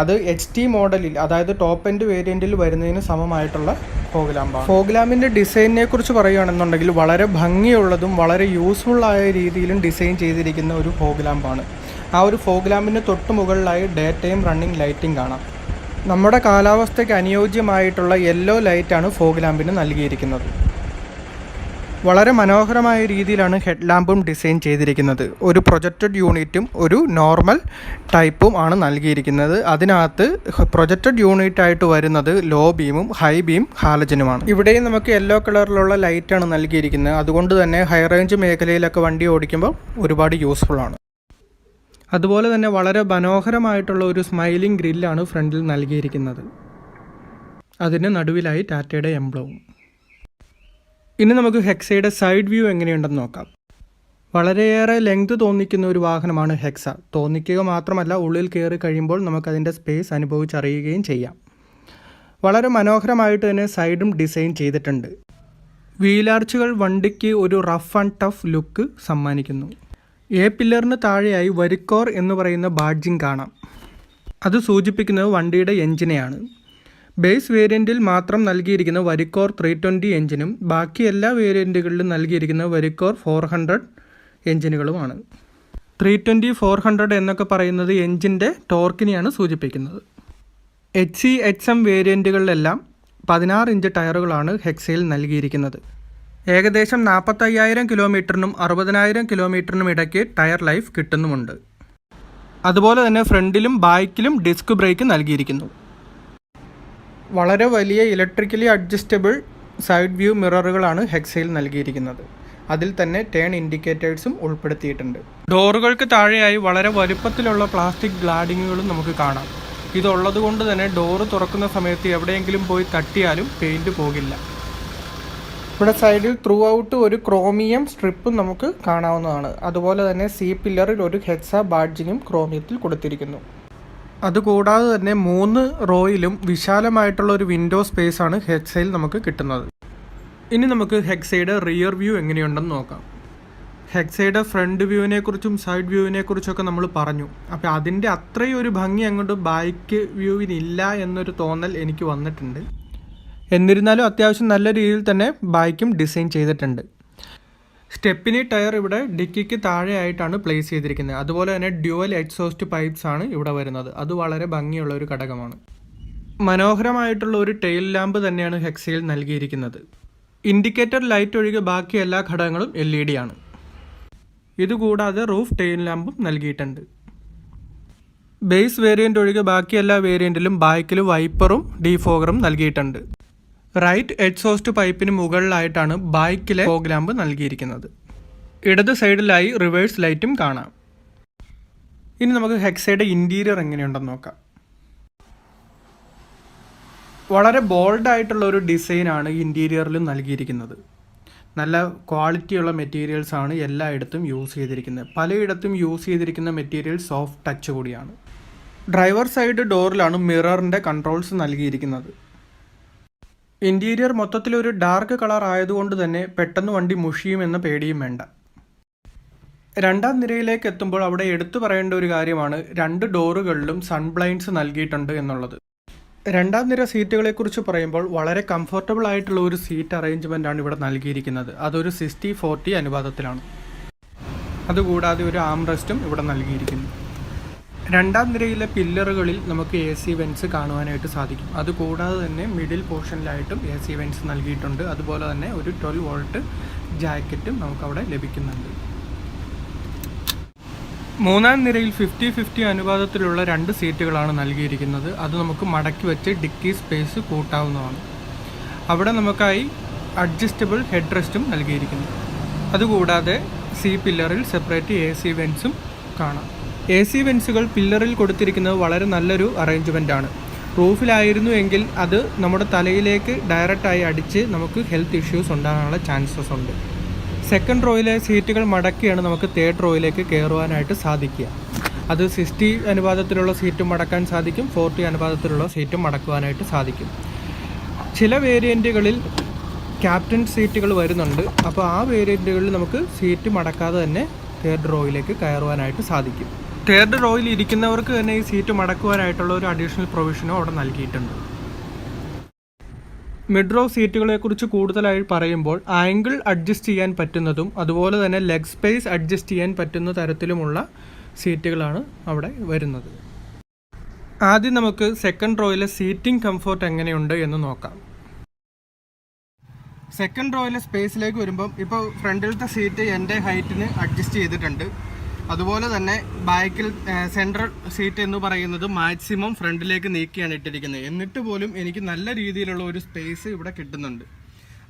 അത് HT മോഡലിൽ, അതായത് ടോപ്പ് എൻഡ് വേരിയൻറ്റിൽ വരുന്നതിന് സമമായിട്ടുള്ള ഫോഗ് ലാമ്പാണ്. ഫോഗ് ലാമ്പിൻ്റെ ഡിസൈനിനെ കുറിച്ച് പറയുകയാണെന്നുണ്ടെങ്കിൽ വളരെ ഭംഗിയുള്ളതും വളരെ യൂസ്ഫുള്ളായ രീതിയിലും ഡിസൈൻ ചെയ്തിരിക്കുന്ന ഒരു ഫോഗ് ലാമ്പാണ്. ആ ഒരു ഫോഗ് ലാമ്പിന് തൊട്ട് മുകളിലായി ഡേ ടൈം റണ്ണിങ് ലൈറ്റിംഗ് കാണാം. നമ്മുടെ കാലാവസ്ഥയ്ക്ക് അനുയോജ്യമായിട്ടുള്ള യെല്ലോ ലൈറ്റാണ് ഫോഗ് ലാമ്പിന് നൽകിയിരിക്കുന്നത്. വളരെ മനോഹരമായ രീതിയിലാണ് ഹെഡ് ലാമ്പും ഡിസൈൻ ചെയ്തിരിക്കുന്നത്. ഒരു പ്രൊജക്റ്റഡ് യൂണിറ്റും ഒരു നോർമൽ ടൈപ്പും ആണ് നൽകിയിരിക്കുന്നത്. അതിനകത്ത് പ്രൊജക്റ്റഡ് യൂണിറ്റ് ആയിട്ട് വരുന്നത് ലോ ബീമും ഹൈ ബീം ഹാലജനുമാണ്. ഇവിടെയും നമുക്ക് യെല്ലോ കളറിലുള്ള ലൈറ്റാണ് നൽകിയിരിക്കുന്നത്. അതുകൊണ്ട് തന്നെ ഹൈ റേഞ്ച് മേഖലയിലൊക്കെ വണ്ടി ഓടിക്കുമ്പോൾ ഒരുപാട് യൂസ്ഫുൾ ആണ്. അതുപോലെ തന്നെ വളരെ മനോഹരമായിട്ടുള്ള ഒരു സ്മൈലിംഗ് ഗ്രില്ലാണ് ഫ്രണ്ടിൽ നൽകിയിരിക്കുന്നത്. അതിന് നടുവിലായി ടാറ്റയുടെ എംബ്ലവും. ഇനി നമുക്ക് ഹെക്സയുടെ സൈഡ് വ്യൂ എങ്ങനെയുണ്ടെന്ന് നോക്കാം. വളരെയേറെ ലെങ്ത് തോന്നിക്കുന്ന ഒരു വാഹനമാണ് ഹെക്സ. തോന്നിക്കുക മാത്രമല്ല, ഉള്ളിൽ കയറി കഴിയുമ്പോൾ നമുക്കതിൻ്റെ സ്പേസ് അനുഭവിച്ചറിയുകയും ചെയ്യാം. വളരെ മനോഹരമായിട്ട് തന്നെ സൈഡും ഡിസൈൻ ചെയ്തിട്ടുണ്ട്. വീലാർച്ചുകൾ വണ്ടിക്ക് ഒരു റഫ് ആൻഡ് ടഫ് ലുക്ക് സമ്മാനിക്കുന്നു. പില്ലറിന് താഴെയായി വരിക്കോർ എന്ന് പറയുന്ന ബാഡ്ജിങ് കാണാം. അത് സൂചിപ്പിക്കുന്നത് വണ്ടിയുടെ എഞ്ചിനെയാണ്. ബേസ് വേരിയൻറ്റിൽ മാത്രം നൽകിയിരിക്കുന്ന വരിക്കോർ 320 എഞ്ചിനും ബാക്കി എല്ലാ വേരിയൻറ്റുകളിലും നൽകിയിരിക്കുന്ന വരിക്കോർ 400 എഞ്ചിനുകളുമാണ്. 320, 400 എന്നൊക്കെ പറയുന്നത് എഞ്ചിൻ്റെ ടോർക്കിനെയാണ് സൂചിപ്പിക്കുന്നത്. HC, HM വേരിയൻറ്റുകളിലെല്ലാം 16 ഇഞ്ച് ടയറുകളാണ് ഹെക്സയിൽ നൽകിയിരിക്കുന്നത്. ഏകദേശം 45,000 കിലോമീറ്ററിനും 60,000 കിലോമീറ്ററിനും ഇടയ്ക്ക് ടയർ ലൈഫ് കിട്ടുന്നുമുണ്ട്. അതുപോലെ തന്നെ ഫ്രണ്ടിലും ബാക്കിലും ഡിസ്ക് ബ്രേക്ക് നൽകിയിരിക്കുന്നു. വളരെ വലിയ ഇലക്ട്രിക്കലി അഡ്ജസ്റ്റബിൾ സൈഡ് വ്യൂ മിററുകളാണ് ഹെക്സയിൽ നൽകിയിരിക്കുന്നത്. അതിൽ തന്നെ ടേൺ ഇൻഡിക്കേറ്റേഴ്സും ഉൾപ്പെടുത്തിയിട്ടുണ്ട്. ഡോറുകൾക്ക് താഴെയായി വളരെ വലുപ്പത്തിലുള്ള പ്ലാസ്റ്റിക് ഗ്ലാഡിങ്ങുകളും നമുക്ക് കാണാം. ഇതുള്ളത് കൊണ്ട് തന്നെ ഡോറ് തുറക്കുന്ന സമയത്ത് എവിടെയെങ്കിലും പോയി തട്ടിയാലും പെയിൻറ്റ് പോകില്ല. ഇവിടെ സൈഡിൽ ത്രൂ ഔട്ട് ഒരു ക്രോമിയം സ്ട്രിപ്പും നമുക്ക് കാണാവുന്നതാണ്. അതുപോലെ തന്നെ സി പില്ലറിൽ ഒരു ഹെക്സ ബാഡ്ജിങ്ങും ക്രോമിയത്തിൽ കൊടുത്തിരിക്കുന്നു. അതുകൂടാതെ തന്നെ 3 റോയിലും വിശാലമായിട്ടുള്ള ഒരു വിൻഡോ സ്പേസ് ആണ് ഹെക്സയിൽ നമുക്ക് കിട്ടുന്നത്. ഇനി നമുക്ക് ഹെക്സയുടെ റിയർ വ്യൂ എങ്ങനെയുണ്ടെന്ന് നോക്കാം. ഹെക്സയുടെ ഫ്രണ്ട് വ്യൂവിനെ കുറിച്ചും സൈഡ് വ്യൂവിനെ കുറിച്ചൊക്കെ നമ്മൾ പറഞ്ഞു. അപ്പോൾ അതിൻ്റെ അത്രയും ഒരു ഭംഗി അങ്ങോട്ട് ബൈക്ക് വ്യൂവിനില്ല എന്നൊരു തോന്നൽ എനിക്ക് വന്നിട്ടുണ്ട്. എന്നിരുന്നാലും അത്യാവശ്യം നല്ല രീതിയിൽ തന്നെ ബൈക്കും ഡിസൈൻ ചെയ്തിട്ടുണ്ട്. സ്റ്റെപ്പിനി ടയർ ഇവിടെ ഡിക്കിക്ക് താഴെയായിട്ടാണ് പ്ലേസ് ചെയ്തിരിക്കുന്നത്. അതുപോലെ തന്നെ ഡ്യുവൽ എക്സോസ്റ്റ് പൈപ്സ് ആണ് ഇവിടെ വരുന്നത്. അത് വളരെ ഭംഗിയുള്ള ഒരു ഘടകമാണ്. മനോഹരമായിട്ടുള്ള ഒരു ടെയിൽ ലാമ്പ് തന്നെയാണ് ഹെക്സയിൽ നൽകിയിരിക്കുന്നത്. ഇൻഡിക്കേറ്റർ ലൈറ്റ് ഒഴികെ ബാക്കി എല്ലാ ഘടകങ്ങളും LED ആണ്. ഇതുകൂടാതെ റൂഫ് ടെയിൽ ലാമ്പും നൽകിയിട്ടുണ്ട്. ബേസ് വേരിയൻ്റ് ഒഴികെ ബാക്കി എല്ലാ വേരിയൻറ്റിലും ബൈക്കിൽ വൈപ്പറും ഡീഫോഗറും നൽകിയിട്ടുണ്ട്. റൈറ്റ് എക്സോസ്റ്റ് പൈപ്പിന് മുകളിലായിട്ടാണ് ബൈക്കിലെ ഫോഗ് ലാമ്പ് നൽകിയിരിക്കുന്നത്. ഇടത് സൈഡിലായി റിവേഴ്സ് ലൈറ്റും കാണാം. ഇനി നമുക്ക് ഹെക്സയുടെ ഇൻറ്റീരിയർ എങ്ങനെയുണ്ടെന്ന് നോക്കാം. വളരെ ബോൾഡായിട്ടുള്ള ഒരു ഡിസൈനാണ് ഇൻറ്റീരിയറിൽ നൽകിയിരിക്കുന്നത്. നല്ല ക്വാളിറ്റിയുള്ള മെറ്റീരിയൽസാണ് എല്ലായിടത്തും യൂസ് ചെയ്തിരിക്കുന്നത്. പലയിടത്തും യൂസ് ചെയ്തിരിക്കുന്ന മെറ്റീരിയൽ സോഫ്റ്റ് ടച്ച് കൂടിയാണ്. ഡ്രൈവർ സൈഡ് ഡോറിലാണ് മിററിൻ്റെ കൺട്രോൾസ് നൽകിയിരിക്കുന്നത്. ഇൻറ്റീരിയർ മൊത്തത്തിലൊരു ഡാർക്ക് കളർ ആയതുകൊണ്ട് തന്നെ പെട്ടെന്ന് വണ്ടി മുഷിയുമെന്ന പേടിയും വേണ്ട. രണ്ടാം നിരയിലേക്ക് എത്തുമ്പോൾ അവിടെ എടുത്തു പറയേണ്ട ഒരു കാര്യമാണ് 2 ഡോറുകളിലും സൺബ്ലൈൻഡ്സ് നൽകിയിട്ടുണ്ട് എന്നുള്ളത്. രണ്ടാം നിര സീറ്റുകളെക്കുറിച്ച് പറയുമ്പോൾ വളരെ കംഫർട്ടബിൾ ആയിട്ടുള്ള ഒരു സീറ്റ് അറേഞ്ച്മെൻ്റ് ആണ് ഇവിടെ നൽകിയിരിക്കുന്നത്. അതൊരു 60-40 അനുപാതത്തിലാണ്. അതുകൂടാതെ ഒരു ആംറെസ്റ്റും ഇവിടെ നൽകിയിരിക്കുന്നു. രണ്ടാം നിരയിലെ പില്ലറുകളിൽ നമുക്ക് AC വെൻസ് കാണുവാനായിട്ട് സാധിക്കും. അതുകൂടാതെ തന്നെ മിഡിൽ പോർഷനിലായിട്ടും AC വെൻസ് നൽകിയിട്ടുണ്ട്. അതുപോലെ തന്നെ ഒരു 12 വോൾട്ട് ജാക്കറ്റും നമുക്കവിടെ ലഭിക്കുന്നുണ്ട്. മൂന്നാം നിരയിൽ 50-50 അനുപാതത്തിലുള്ള 2 സീറ്റുകളാണ് നൽകിയിരിക്കുന്നത്. അത് നമുക്ക് മടക്കി വെച്ച് ഡിക്കി സ്പേസ് കൂട്ടാവുന്നതാണ്. അവിടെ നമുക്കായി അഡ്ജസ്റ്റബിൾ ഹെഡ് റെസ്റ്റും നൽകിയിരിക്കുന്നു. അതുകൂടാതെ പില്ലറിൽ സെപ്പറേറ്റ് AC വെൻസും കാണാം. AC വെൻസുകൾ പില്ലറിൽ കൊടുത്തിരിക്കുന്നത് വളരെ നല്ലൊരു അറേഞ്ച്മെൻ്റ് ആണ്. റൂഫിലായിരുന്നു എങ്കിൽ അത് നമ്മുടെ തലയിലേക്ക് ഡയറക്റ്റായി അടിച്ച് നമുക്ക് ഹെൽത്ത് ഇഷ്യൂസ് ഉണ്ടാകാനുള്ള ചാൻസസ് ഉണ്ട്. സെക്കൻഡ് റോയിലെ സീറ്റുകൾ മടക്കിയാണ് നമുക്ക് തേർഡ് റോയിലേക്ക് കയറുവാനായിട്ട് സാധിക്കുക. അത് 60 അനുപാതത്തിലുള്ള സീറ്റും മടക്കാൻ സാധിക്കും, 40 അനുപാതത്തിലുള്ള സീറ്റും മടക്കുവാനായിട്ട് സാധിക്കും. ചില വേരിയൻറ്റുകളിൽ ക്യാപ്റ്റൻ സീറ്റുകൾ വരുന്നുണ്ട്. അപ്പോൾ ആ വേരിയൻറ്റുകളിൽ നമുക്ക് സീറ്റ് മടക്കാതെ തന്നെ തേർഡ് റോയിലേക്ക് കയറുവാനായിട്ട് സാധിക്കും. തേർഡ് റോയിൽ ഇരിക്കുന്നവർക്ക് തന്നെ ഈ സീറ്റ് മടക്കുവാനായിട്ടുള്ള ഒരു അഡീഷണൽ പ്രൊവിഷനും അവിടെ നൽകിയിട്ടുണ്ട്. മിഡ് റോ സീറ്റുകളെക്കുറിച്ച് കൂടുതലായി പറയുമ്പോൾ ആംഗിൾ അഡ്ജസ്റ്റ് ചെയ്യാൻ പറ്റുന്നതും അതുപോലെ തന്നെ ലെഗ് സ്പേസ് അഡ്ജസ്റ്റ് ചെയ്യാൻ പറ്റുന്ന തരത്തിലുമുള്ള സീറ്റുകളാണ് അവിടെ വരുന്നത്. ആദ്യം നമുക്ക് സെക്കൻഡ് റോയിലെ സീറ്റിംഗ് കംഫർട്ട് എങ്ങനെയുണ്ട് എന്ന് നോക്കാം. സെക്കൻഡ് റോയിലെ സ്പേസിലേക്ക് വരുമ്പം ഇപ്പോൾ ഫ്രണ്ടിലത്തെ സീറ്റ് എൻ്റെ ഹൈറ്റിന് അഡ്ജസ്റ്റ് ചെയ്തിട്ടുണ്ട്. അതുപോലെ തന്നെ ബാക്കിൽ സെൻട്രൽ സീറ്റ് എന്ന് പറയുന്നത് മാക്സിമം ഫ്രണ്ടിലേക്ക് നീക്കിയാണ് ഇട്ടിരിക്കുന്നത്. എന്നിട്ട് പോലും എനിക്ക് നല്ല രീതിയിലുള്ള ഒരു സ്പേസ് ഇവിടെ കിട്ടുന്നുണ്ട്.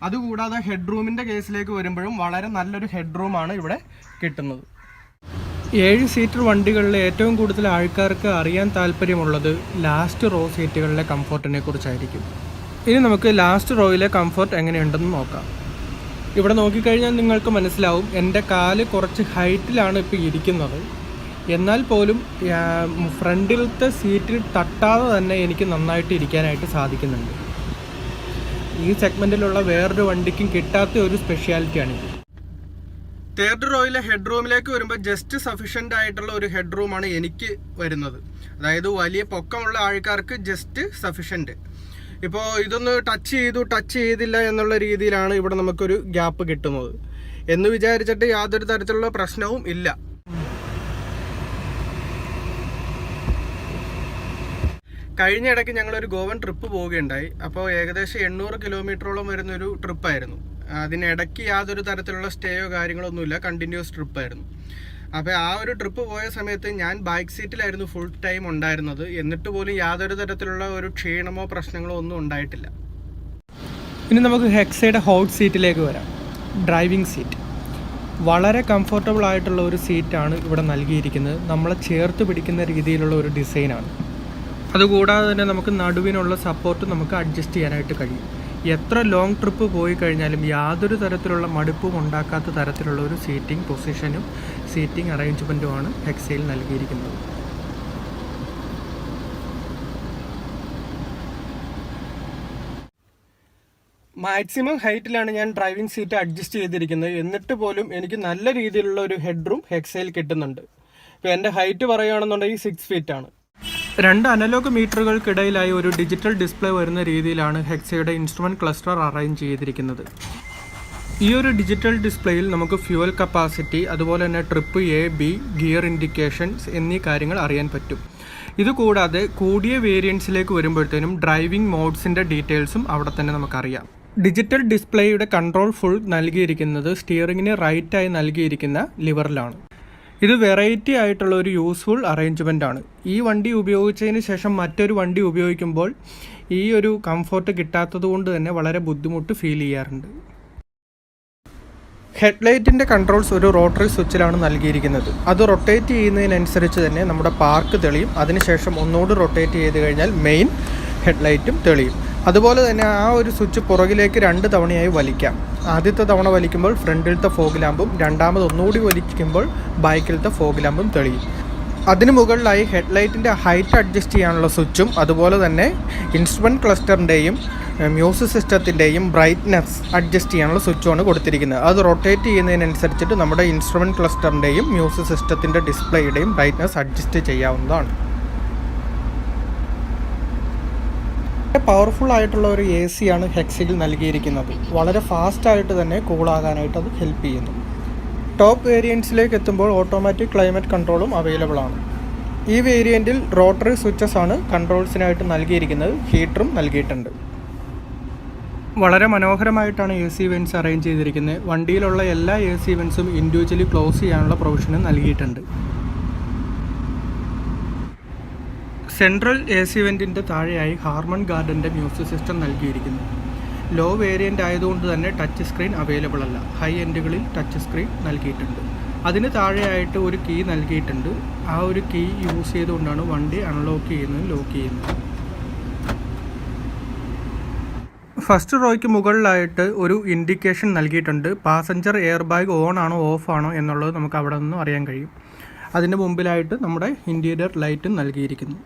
അതുകൂടാതെ ഹെഡ് റൂമിൻ്റെ കേസിലേക്ക് വരുമ്പോഴും വളരെ നല്ലൊരു ഹെഡ് റൂമാണ് ഇവിടെ കിട്ടുന്നത്. 7 സീറ്റർ വണ്ടികളിലെ ഏറ്റവും കൂടുതൽ ആൾക്കാർക്ക് അറിയാൻ താല്പര്യമുള്ളത് ലാസ്റ്റ് റോ സീറ്റുകളിലെ കംഫർട്ടിനെ കുറിച്ചായിരിക്കും. ഇനി നമുക്ക് ലാസ്റ്റ് റോയിലെ കംഫർട്ട് എങ്ങനെയുണ്ടെന്ന് നോക്കാം. ഇവിടെ നോക്കിക്കഴിഞ്ഞാൽ നിങ്ങൾക്ക് മനസ്സിലാവും എൻ്റെ കാല് കുറച്ച് ഹൈറ്റിലാണ് ഇപ്പോൾ ഇരിക്കുന്നത്. എന്നാൽ പോലും ഫ്രണ്ടിലത്തെ സീറ്റിൽ തട്ടാതെ തന്നെ എനിക്ക് നന്നായിട്ട് ഇരിക്കാനായിട്ട് സാധിക്കുന്നുണ്ട്. ഈ സെഗ്മെൻറ്റിലുള്ള വേറൊരു വണ്ടിക്കും കിട്ടാത്ത ഒരു സ്പെഷ്യാലിറ്റിയാണിത്. തേർഡ് റോയിലെ ഹെഡ് റൂമിലേക്ക് വരുമ്പോൾ ജസ്റ്റ് സഫീഷ്യൻ്റ് ആയിട്ടുള്ള ഒരു ഹെഡ് റൂമാണ് എനിക്ക് വരുന്നത്. അതായത് വലിയ പൊക്കമുള്ള ആൾക്കാർക്ക് ജസ്റ്റ് സഫീഷ്യൻ്റ്. ഇപ്പോൾ ഇതൊന്ന് ടച്ച് ചെയ്തില്ല എന്നുള്ള രീതിയിലാണ് ഇവിടെ നമുക്കൊരു ഗ്യാപ്പ് കിട്ടുന്നത്. എന്ന് വിചാരിച്ചിട്ട് യാതൊരു തരത്തിലുള്ള പ്രശ്നവും ഇല്ല. കഴിഞ്ഞ ഇടയ്ക്ക് ഞങ്ങളൊരു ഗോവൻ ട്രിപ്പ് പോവുകയുണ്ടായി. അപ്പോൾ ഏകദേശം 800 കിലോമീറ്ററോളം വരുന്നൊരു ട്രിപ്പായിരുന്നു. അതിനിടയ്ക്ക് യാതൊരു തരത്തിലുള്ള സ്റ്റേയോ കാര്യങ്ങളൊന്നുമില്ല, കണ്ടിന്യൂസ് ട്രിപ്പായിരുന്നു. അപ്പോൾ ആ ഒരു ട്രിപ്പ് പോയ സമയത്ത് ഞാൻ ബാക്ക് സീറ്റിലായിരുന്നു ഫുൾ ടൈം ഉണ്ടായിരുന്നത്. എന്നിട്ട് പോലും യാതൊരു തരത്തിലുള്ള ഒരു ക്ഷീണമോ പ്രശ്നങ്ങളോ ഒന്നും ഉണ്ടായിട്ടില്ല. ഇനി നമുക്ക് ഹെക്സയുടെ ഹോട്ട് സീറ്റിലേക്ക് വരാം. ഡ്രൈവിംഗ് സീറ്റ് വളരെ കംഫർട്ടബിൾ ആയിട്ടുള്ള ഒരു സീറ്റാണ് ഇവിടെ നൽകിയിരിക്കുന്നത്. നമ്മളെ ചേർത്ത് പിടിക്കുന്ന രീതിയിലുള്ള ഒരു ഡിസൈനാണ്. അതുകൂടാതെ തന്നെ നമുക്ക് നടുവിനുള്ള സപ്പോർട്ട് നമുക്ക് അഡ്ജസ്റ്റ് ചെയ്യാനായിട്ട് കഴിയും. എത്ര ലോങ് ട്രിപ്പ് പോയി കഴിഞ്ഞാലും യാതൊരു തരത്തിലുള്ള മടുപ്പും ഉണ്ടാക്കാത്ത തരത്തിലുള്ള ഒരു സീറ്റിംഗ് പൊസിഷനും സീറ്റിംഗ് അറേഞ്ച്മെൻറ്റുമാണ് ഹെക്സയിൽ നൽകിയിരിക്കുന്നത്. മാക്സിമം ഹൈറ്റിലാണ് ഞാൻ ഡ്രൈവിംഗ് സീറ്റ് അഡ്ജസ്റ്റ് ചെയ്തിരിക്കുന്നത്. എന്നിട്ട് പോലും എനിക്ക് നല്ല രീതിയിലുള്ള ഒരു ഹെഡ് റൂം ഹെക്സയിൽ കിട്ടുന്നുണ്ട്. ഇപ്പോൾ എൻ്റെ ഹൈറ്റ് പറയുകയാണെന്നുണ്ടെങ്കിൽ 6 feet ആണ്. 2 അനലോഗ് മീറ്ററുകൾക്കിടയിലായി ഒരു ഡിജിറ്റൽ ഡിസ്പ്ലേ വരുന്ന രീതിയിലാണ് ഹെക്സയുടെ ഇൻസ്ട്രുമെൻറ്റ് ക്ലസ്റ്റർ അറേഞ്ച് ചെയ്തിരിക്കുന്നത്. ഈ ഒരു ഡിജിറ്റൽ ഡിസ്പ്ലേയിൽ നമുക്ക് ഫ്യൂവൽ കപ്പാസിറ്റി, അതുപോലെ തന്നെ trip A, B, gear indications എന്നീ കാര്യങ്ങൾ അറിയാൻ പറ്റും. ഇതുകൂടാതെ കൂടിയ വേരിയൻസിലേക്ക് വരുമ്പോഴത്തേനും ഡ്രൈവിംഗ് മോഡ്സിൻ്റെ ഡീറ്റെയിൽസും അവിടെ തന്നെ നമുക്കറിയാം. ഡിജിറ്റൽ ഡിസ്പ്ലേയുടെ കൺട്രോൾ ഫുൾ നൽകിയിരിക്കുന്നത് സ്റ്റിയറിങ്ങിന് റൈറ്റായി നൽകിയിരിക്കുന്ന ലിവറിലാണ്. ഇത് വെറൈറ്റി ആയിട്ടുള്ള ഒരു യൂസ്ഫുൾ അറേഞ്ച്മെൻ്റ് ആണ്. ഈ വണ്ടി ഉപയോഗിച്ചതിന് ശേഷം മറ്റൊരു വണ്ടി ഉപയോഗിക്കുമ്പോൾ ഈ ഒരു കംഫോർട്ട് കിട്ടാത്തത് കൊണ്ട് തന്നെ വളരെ ബുദ്ധിമുട്ട് ഫീൽ ചെയ്യാറുണ്ട്. ഹെഡ്ലൈറ്റിൻ്റെ കൺട്രോൾസ് ഒരു റോട്ടറി സ്വിച്ചിലാണ് നൽകിയിരിക്കുന്നത്. അത് റൊട്ടേറ്റ് ചെയ്യുന്നതിനനുസരിച്ച് തന്നെ നമ്മുടെ പാർക്ക് തെളിയും. അതിനുശേഷം ഒന്നുകൂടി റൊട്ടേറ്റ് ചെയ്ത് കഴിഞ്ഞാൽ മെയിൻ ഹെഡ്ലൈറ്റും തെളിയും. അതുപോലെ തന്നെ ആ ഒരു സ്വിച്ച് പുറകിലേക്ക് 2 തവണയായി വലിക്കാം. ആദ്യത്തെ തവണ വലിക്കുമ്പോൾ ഫ്രണ്ടിലത്തെ ഫോഗ് ലാമ്പും, രണ്ടാമത് ഒന്നുകൂടി വലിക്കുമ്പോൾ ബാക്കിലത്തെ ഫോഗ് ലാമ്പും തെളിയും. അതിന് മുകളിലായി ഹെഡ്ലൈറ്റിൻ്റെ ഹൈറ്റ് അഡ്ജസ്റ്റ് ചെയ്യാനുള്ള സ്വിച്ചും, അതുപോലെ തന്നെ ഇൻസ്ട്രുമെൻറ്റ് ക്ലസ്റ്ററിൻ്റെയും മ്യൂസിക് സിസ്റ്റത്തിൻ്റെയും ബ്രൈറ്റ്നസ് അഡ്ജസ്റ്റ് ചെയ്യാനുള്ള സ്വിച്ചുമാണ് കൊടുത്തിരിക്കുന്നത്. അത് റൊട്ടേറ്റ് ചെയ്യുന്നതിനനുസരിച്ചിട്ട് നമ്മുടെ ഇൻസ്ട്രുമെൻറ്റ് ക്ലസ്റ്ററിൻ്റെയും മ്യൂസിക് സിസ്റ്റത്തിൻ്റെ ഡിസ്പ്ലേയുടെയും ബ്രൈറ്റ്നസ് അഡ്ജസ്റ്റ് ചെയ്യാവുന്നതാണ്. പവർഫുൾ ആയിട്ടുള്ള ഒരു AC ആണ് ഹെക്സയിൽ നൽകിയിരിക്കുന്നത്. വളരെ ഫാസ്റ്റായിട്ട് തന്നെ കൂളാകാനായിട്ട് അത് ഹെൽപ്പ് ചെയ്യുന്നു. ടോപ്പ് വേരിയൻസിലേക്ക് എത്തുമ്പോൾ ഓട്ടോമാറ്റിക് ക്ലൈമറ്റ് കൺട്രോളും അവൈലബിൾ ആണ്. ഈ വേരിയൻറ്റിൽ റോട്ടറി സ്വിച്ചസ് ആണ് കൺട്രോൾസിനായിട്ട് നൽകിയിരിക്കുന്നത്. ഹീറ്ററും നൽകിയിട്ടുണ്ട്. വളരെ മനോഹരമായിട്ടാണ് AC വെൻറ്റ്സ് അറേഞ്ച് ചെയ്തിരിക്കുന്നത്. വണ്ടിയിലുള്ള എല്ലാ AC വെൻറ്റ്സും ഇൻഡിവിജ്വലി ക്ലോസ് ചെയ്യാനുള്ള പ്രൊവിഷനും നൽകിയിട്ടുണ്ട്. സെൻട്രൽ AC വെൻറ്റിൻ്റെ താഴെയായി ഹാർമൺ ഗാർഡൻ്റെ മ്യൂസിക് സിസ്റ്റം നൽകിയിരിക്കുന്നു. ലോ വേരിയൻ്റ് ആയതുകൊണ്ട് തന്നെ ടച്ച് സ്ക്രീൻ അവൈലബിൾ അല്ല. ഹൈ എൻഡുകളിൽ ടച്ച് സ്ക്രീൻ നൽകിയിട്ടുണ്ട്. അതിന് താഴെയായിട്ട് ഒരു കീ നൽകിയിട്ടുണ്ട്. ആ ഒരു കീ യൂസ് ചെയ്തുകൊണ്ടാണ് വണ്ടി അൺലോക്ക് ചെയ്യുന്നതും ലോക്ക് ചെയ്യുന്നത്. ഫസ്റ്റ് റോയ്ക്ക് മുകളിലായിട്ട് ഒരു ഇൻഡിക്കേഷൻ നൽകിയിട്ടുണ്ട്. പാസഞ്ചർ എയർ ബാഗ് ഓൺ ആണോ ഓഫ് ആണോ എന്നുള്ളത് നമുക്ക് അവിടെ നിന്നും അറിയാൻ കഴിയും. അതിൻ്റെ മുമ്പിലായിട്ട് നമ്മുടെ ഇൻറ്റീരിയർ ലൈറ്റും നൽകിയിരിക്കുന്നു.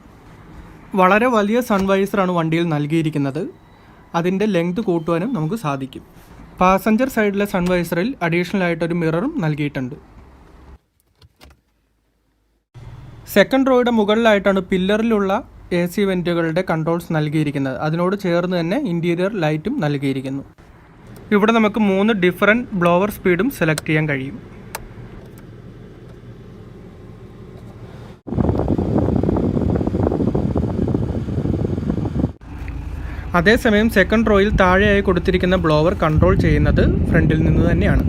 വളരെ വലിയ സൺവൈസറാണ് വണ്ടിയിൽ നൽകിയിരിക്കുന്നത്. അതിൻ്റെ ലെങ്ത് കൂട്ടുവാനും നമുക്ക് സാധിക്കും. പാസഞ്ചർ സൈഡിലെ സൺവൈസറിൽ അഡീഷണൽ ആയിട്ടൊരു മിററും നൽകിയിട്ടുണ്ട്. സെക്കൻഡ് റോയുടെ മുകളിലായിട്ടാണ് പില്ലറിലുള്ള AC വെൻറ്റുകളുടെ കൺട്രോൾസ് നൽകിയിരിക്കുന്നത്. അതിനോട് ചേർന്ന് തന്നെ ഇൻറ്റീരിയർ ലൈറ്റും നൽകിയിരിക്കുന്നു. ഇവിടെ നമുക്ക് 3 ഡിഫറൻറ്റ് ബ്ലോവർ സ്പീഡും സെലക്ട് ചെയ്യാൻ കഴിയും. അതേസമയം സെക്കൻഡ് റോയിൽ താഴെയായി കൊടുത്തിരിക്കുന്ന ബ്ലോവർ കൺട്രോൾ ചെയ്യുന്നത് ഫ്രണ്ടിൽ നിന്ന് തന്നെയാണ്.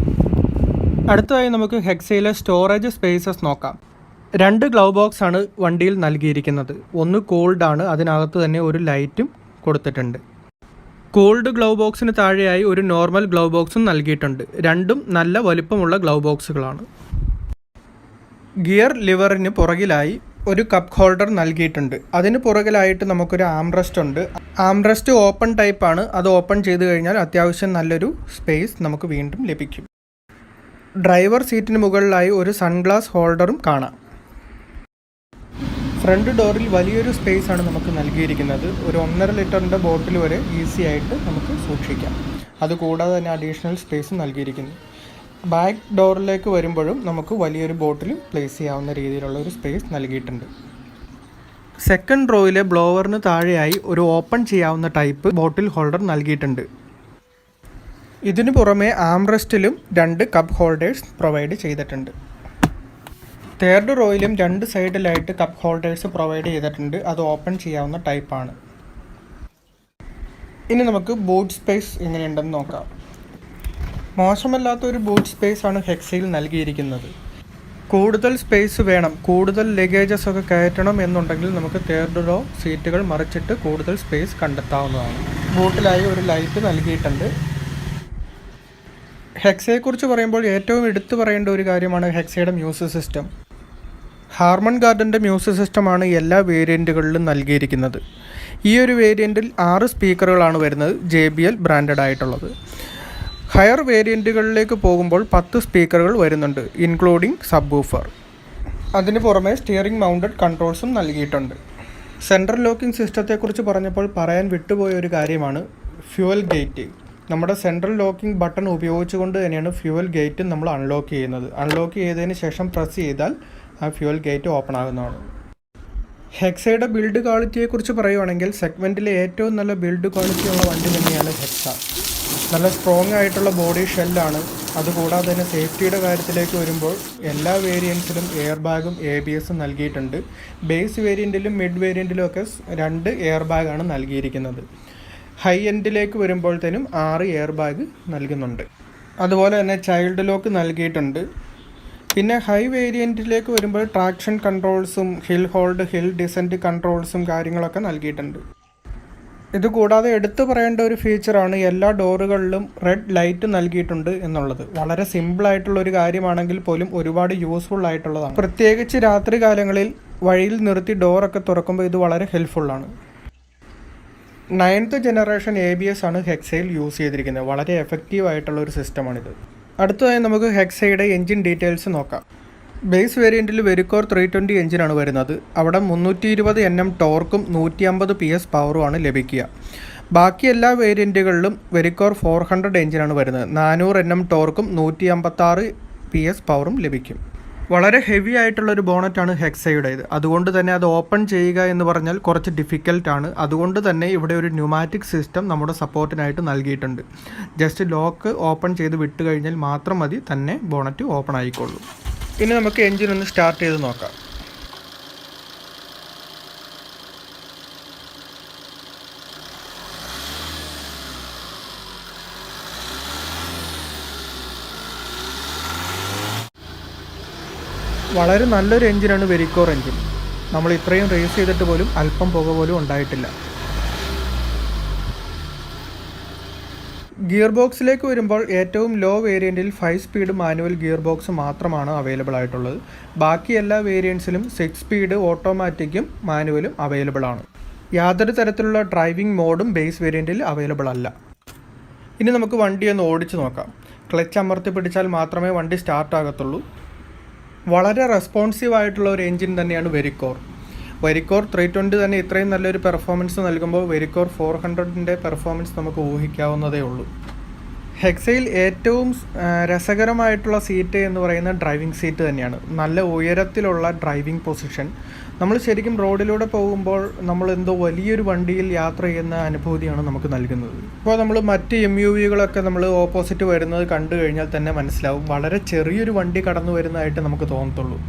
അടുത്തതായി നമുക്ക് ഹെക്സയിലെ സ്റ്റോറേജ് സ്പേസസ് നോക്കാം. 2 ഗ്ലൗ ബോക്സ് ആണ് വണ്ടിയിൽ നൽകിയിരിക്കുന്നത്. ഒന്ന് കൂൾഡ് ആണ്. അതിനകത്ത് തന്നെ ഒരു ലൈറ്റും കൊടുത്തിട്ടുണ്ട്. കൂൾഡ് ഗ്ലൗ ബോക്സിന് താഴെയായി ഒരു നോർമൽ ഗ്ലൗ ബോക്സും നൽകിയിട്ടുണ്ട്. രണ്ടും നല്ല വലിപ്പമുള്ള ഗ്ലൗ ബോക്സുകളാണ്. ഗിയർ ലിവറിന് പുറകിലായി ഒരു കപ്പ് ഹോൾഡർ നൽകിയിട്ടുണ്ട്. അതിന് പുറകിലായിട്ട് നമുക്കൊരു ആംറസ്റ്റ് ഉണ്ട്. ആംറസ്റ്റ് ഓപ്പൺ ടൈപ്പാണ്. അത് ഓപ്പൺ ചെയ്ത് കഴിഞ്ഞാൽ അത്യാവശ്യം നല്ലൊരു സ്പേസ് നമുക്ക് വീണ്ടും ലഭിക്കും. ഡ്രൈവർ സീറ്റിന് മുകളിലായി ഒരു സൺഗ്ലാസ് ഹോൾഡറും കാണാം. ഫ്രണ്ട് ഡോറിൽ വലിയൊരു സ്പേസ് ആണ് നമുക്ക് നൽകിയിരിക്കുന്നത്. ഒരു 1.5 ലിറ്ററിൻ്റെ ബോട്ടിൽ വരെ ഈസി ആയിട്ട് നമുക്ക് സൂക്ഷിക്കാം. അതുകൂടാതെ തന്നെ അഡീഷണൽ സ്പേസ് നൽകിയിരിക്കുന്നു. ബാക്ക് ഡോറിലേക്ക് വരുമ്പോഴും നമുക്ക് വലിയൊരു ബോട്ടിൽ പ്ലേസ് ചെയ്യാവുന്ന രീതിയിലുള്ള ഒരു സ്പേസ് നൽകിയിട്ടുണ്ട്. സെക്കൻഡ് റോയിലെ ബ്ലോവറിന് താഴെയായി ഒരു ഓപ്പൺ ചെയ്യാവുന്ന ടൈപ്പ് ബോട്ടിൽ ഹോൾഡർ നൽകിയിട്ടുണ്ട്. ഇതിനു പുറമെ ആംറസ്റ്റിലും 2 കപ്പ് ഹോൾഡേഴ്സ് പ്രൊവൈഡ് ചെയ്തിട്ടുണ്ട്. തേർഡ് റോയിലും 2 സൈഡിലായിട്ട് കപ്പ് ഹോൾഡേഴ്സ് പ്രൊവൈഡ് ചെയ്തിട്ടുണ്ട്. അത് ഓപ്പൺ ചെയ്യാവുന്ന ടൈപ്പാണ്. ഇനി നമുക്ക് ബൂട്ട് സ്പേസ് എങ്ങനെയുണ്ടെന്ന് നോക്കാം. മോശമല്ലാത്തൊരു ബൂട്ട് സ്പേസ് ആണ് ഹെക്സയിൽ നൽകിയിരിക്കുന്നത്. കൂടുതൽ സ്പേസ് വേണം, കൂടുതൽ ലഗേജസ് ഒക്കെ കയറ്റണം എന്നുണ്ടെങ്കിൽ നമുക്ക് തേർഡ് റോ സീറ്റുകൾ മറിച്ചിട്ട് കൂടുതൽ സ്പേസ് കണ്ടെത്താവുന്നതാണ്. ബൂട്ടിലായി ഒരു ലൈറ്റ് നൽകിയിട്ടുണ്ട്. ഹെക്സയെക്കുറിച്ച് പറയുമ്പോൾ ഏറ്റവും എടുത്തു പറയേണ്ട ഒരു കാര്യമാണ് ഹെക്സയുടെ മ്യൂസിക് സിസ്റ്റം. ഹാർമൺ ഗാർഡൻ്റെ മ്യൂസിക് സിസ്റ്റമാണ് എല്ലാ വേരിയൻറ്റുകളിലും നൽകിയിരിക്കുന്നത്. ഈ ഒരു വേരിയൻറ്റിൽ 6 സ്പീക്കറുകളാണ് വരുന്നത്, JBL ബ്രാൻഡഡ് ആയിട്ടുള്ളത്. ഹയർ വേരിയൻറ്റുകളിലേക്ക് പോകുമ്പോൾ 10 സ്പീക്കറുകൾ വരുന്നുണ്ട്, ഇൻക്ലൂഡിംഗ് സബ് വൂഫർ. അതിന് പുറമെ സ്റ്റിയറിംഗ് മൗണ്ടഡ് കൺട്രോൾസും നൽകിയിട്ടുണ്ട്. സെൻട്രൽ ലോക്കിംഗ് സിസ്റ്റത്തെക്കുറിച്ച് പറഞ്ഞപ്പോൾ പറയാൻ വിട്ടുപോയ ഒരു കാര്യമാണ് ഫ്യൂവൽ ഗേറ്റ്. നമ്മുടെ സെൻട്രൽ ലോക്കിംഗ് ബട്ടൺ ഉപയോഗിച്ചുകൊണ്ട് തന്നെയാണ് ഫ്യൂവൽ ഗേറ്റ് നമ്മൾ അൺലോക്ക് ചെയ്യുന്നത്. അൺലോക്ക് ചെയ്തതിന് ശേഷം പ്രസ് ചെയ്താൽ ആ ഫ്യൂവൽ ഗേറ്റ് ഓപ്പൺ ആകുന്നതാണ്. ഹെക്സയുടെ ബിൽഡ് ക്വാളിറ്റിയെക്കുറിച്ച് പറയുവാണെങ്കിൽ സെഗ്മെൻറ്റിലെ ഏറ്റവും നല്ല ബിൽഡ് ക്വാളിറ്റി ഉള്ള വണ്ടി തന്നെയാണ് ഹെക്സ. നല്ല സ്ട്രോങ് ആയിട്ടുള്ള ബോഡി ഷെല്ലാണ്. അതുകൂടാതെ തന്നെ സേഫ്റ്റിയുടെ കാര്യത്തിലേക്ക് വരുമ്പോൾ എല്ലാ വേരിയൻസിലും എയർ ബാഗും ABS നൽകിയിട്ടുണ്ട്. ബേസ് വേരിയൻറ്റിലും മിഡ് വേരിയൻറ്റിലും ഒക്കെ 2 എയർ ബാഗാണ് നൽകിയിരിക്കുന്നത്. ഹൈ എൻഡിലേക്ക് വരുമ്പോഴത്തേനും 6 എയർ ബാഗ് നൽകുന്നുണ്ട്. അതുപോലെ തന്നെ ചൈൽഡ് ലോക്ക് നൽകിയിട്ടുണ്ട്. പിന്നെ ഹൈ വേരിയൻറ്റിലേക്ക് വരുമ്പോൾ ട്രാക്ഷൻ കൺട്രോൾസും ഹിൽ ഹോൾഡ്, ഹിൽ ഡിസെൻറ്റ് കൺട്രോൾസും കാര്യങ്ങളൊക്കെ നൽകിയിട്ടുണ്ട്. ഇതുകൂടാതെ എടുത്തു പറയേണ്ട ഒരു ഫീച്ചറാണ് എല്ലാ ഡോറുകളിലും റെഡ് ലൈറ്റ് നൽകിയിട്ടുണ്ട് എന്നുള്ളത്. വളരെ സിമ്പിളായിട്ടുള്ള ഒരു കാര്യമാണെങ്കിൽ പോലും ഒരുപാട് യൂസ്ഫുൾ ആയിട്ടുള്ളതാണ്. പ്രത്യേകിച്ച് രാത്രി കാലങ്ങളിൽ വഴിയിൽ നിർത്തി ഡോറൊക്കെ തുറക്കുമ്പോൾ ഇത് വളരെ ഹെൽപ്ഫുള്ളാണ്. 9th ജനറേഷൻ ABS ആണ് ഹെക്സയിൽ യൂസ് ചെയ്തിരിക്കുന്നത്. വളരെ എഫക്റ്റീവ് ആയിട്ടുള്ള ഒരു സിസ്റ്റമാണിത്. അടുത്തതായി നമുക്ക് ഹെക്സയുടെ എൻജിൻ ഡീറ്റെയിൽസ് നോക്കാം. ബേസ് വേരിയൻറ്റിൽ വെരിക്കോർ 320 എഞ്ചിനാണ് വരുന്നത്. അവിടെ 320 Nm ടോർക്കും 150 PS പവറുമാണ് ലഭിക്കുക. ബാക്കി എല്ലാ വേരിയൻറ്റുകളിലും വെരിക്കോർ 400 എഞ്ചിനാണ് വരുന്നത്. 400 Nm ടോർക്കും 156 PS പവറും ലഭിക്കും. വളരെ ഹെവി ആയിട്ടുള്ളൊരു ബോണറ്റാണ് ഹെക്സയുടേത്. അതുകൊണ്ട് തന്നെ അത് ഓപ്പൺ ചെയ്യുക എന്ന് പറഞ്ഞാൽ കുറച്ച് ഡിഫിക്കൽട്ടാണ്. അതുകൊണ്ട് തന്നെ ഇവിടെ ഒരു ന്യൂമാറ്റിക് സിസ്റ്റം നമ്മുടെ സപ്പോർട്ടിനായിട്ട് നൽകിയിട്ടുണ്ട്. ജസ്റ്റ് ലോക്ക് ഓപ്പൺ ചെയ്ത് വിട്ട് കഴിഞ്ഞാൽ മാത്രം മതി, തന്നെ ബോണറ്റ് ഓപ്പൺ ആയിക്കോളൂ. ഇനി നമുക്ക് എൻജിൻ ഒന്ന് സ്റ്റാർട്ട് ചെയ്ത് നോക്കാം. വളരെ നല്ലൊരു എൻജിനാണ് വെരിക്കോർ എൻജിൻ. നമ്മൾ ഇത്രയും റേസ് ചെയ്തിട്ട് പോലും അല്പം പുക പോലും ഉണ്ടായിട്ടില്ല. ഗിയർ ബോക്സിലേക്ക് വരുമ്പോൾ ഏറ്റവും ലോ വേരിയൻറ്റിൽ 5 സ്പീഡ് മാനുവൽ ഗിയർ ബോക്സ് മാത്രമാണ് അവൈലബിൾ ആയിട്ടുള്ളത്. ബാക്കി എല്ലാ വേരിയൻസിലും 6 സ്പീഡ് ഓട്ടോമാറ്റിക്കും മാനുവലും അവൈലബിൾ ആണ്. യാതൊരു തരത്തിലുള്ള ഡ്രൈവിംഗ് മോഡും ബേസ് വേരിയൻറ്റിൽ അവൈലബിൾ അല്ല. ഇനി നമുക്ക് വണ്ടി ഒന്ന് ഓടിച്ച് നോക്കാം. ക്ലച്ച് അമർത്തി പിടിച്ചാൽ മാത്രമേ വണ്ടി സ്റ്റാർട്ട് ആകത്തുള്ളൂ. വളരെ റെസ്പോൺസീവ് ആയിട്ടുള്ള ഒരു എൻജിൻ തന്നെയാണ് വെരിക്കോർ 320 തന്നെ ഇത്രയും നല്ലൊരു പെർഫോമൻസ് നൽകുമ്പോൾ വെരിക്കോർ 400ൻ്റെ പെർഫോമൻസ് നമുക്ക് ഊഹിക്കാവുന്നതേ ഉള്ളൂ. ഹെക്സയിൽ ഏറ്റവും രസകരമായിട്ടുള്ള സീറ്റ് എന്ന് പറയുന്ന ഡ്രൈവിംഗ് സീറ്റ് തന്നെയാണ്. നല്ല ഉയരത്തിലുള്ള ഡ്രൈവിംഗ് പൊസിഷൻ. നമ്മൾ ശരിക്കും റോഡിലൂടെ പോകുമ്പോൾ നമ്മൾ എന്തോ വലിയൊരു വണ്ടിയിൽ യാത്ര ചെയ്യുന്ന അനുഭൂതിയാണ് നമുക്ക് നൽകുന്നത്. ഇപ്പോൾ നമ്മൾ മറ്റ് MUVകളൊക്കെ നമ്മൾ ഓപ്പോസിറ്റ് വരുന്നത് കണ്ടു കഴിഞ്ഞാൽ തന്നെ മനസ്സിലാവും, വളരെ ചെറിയൊരു വണ്ടി കടന്നു വരുന്നതായിട്ട് നമുക്ക് തോന്നത്തുള്ളൂ.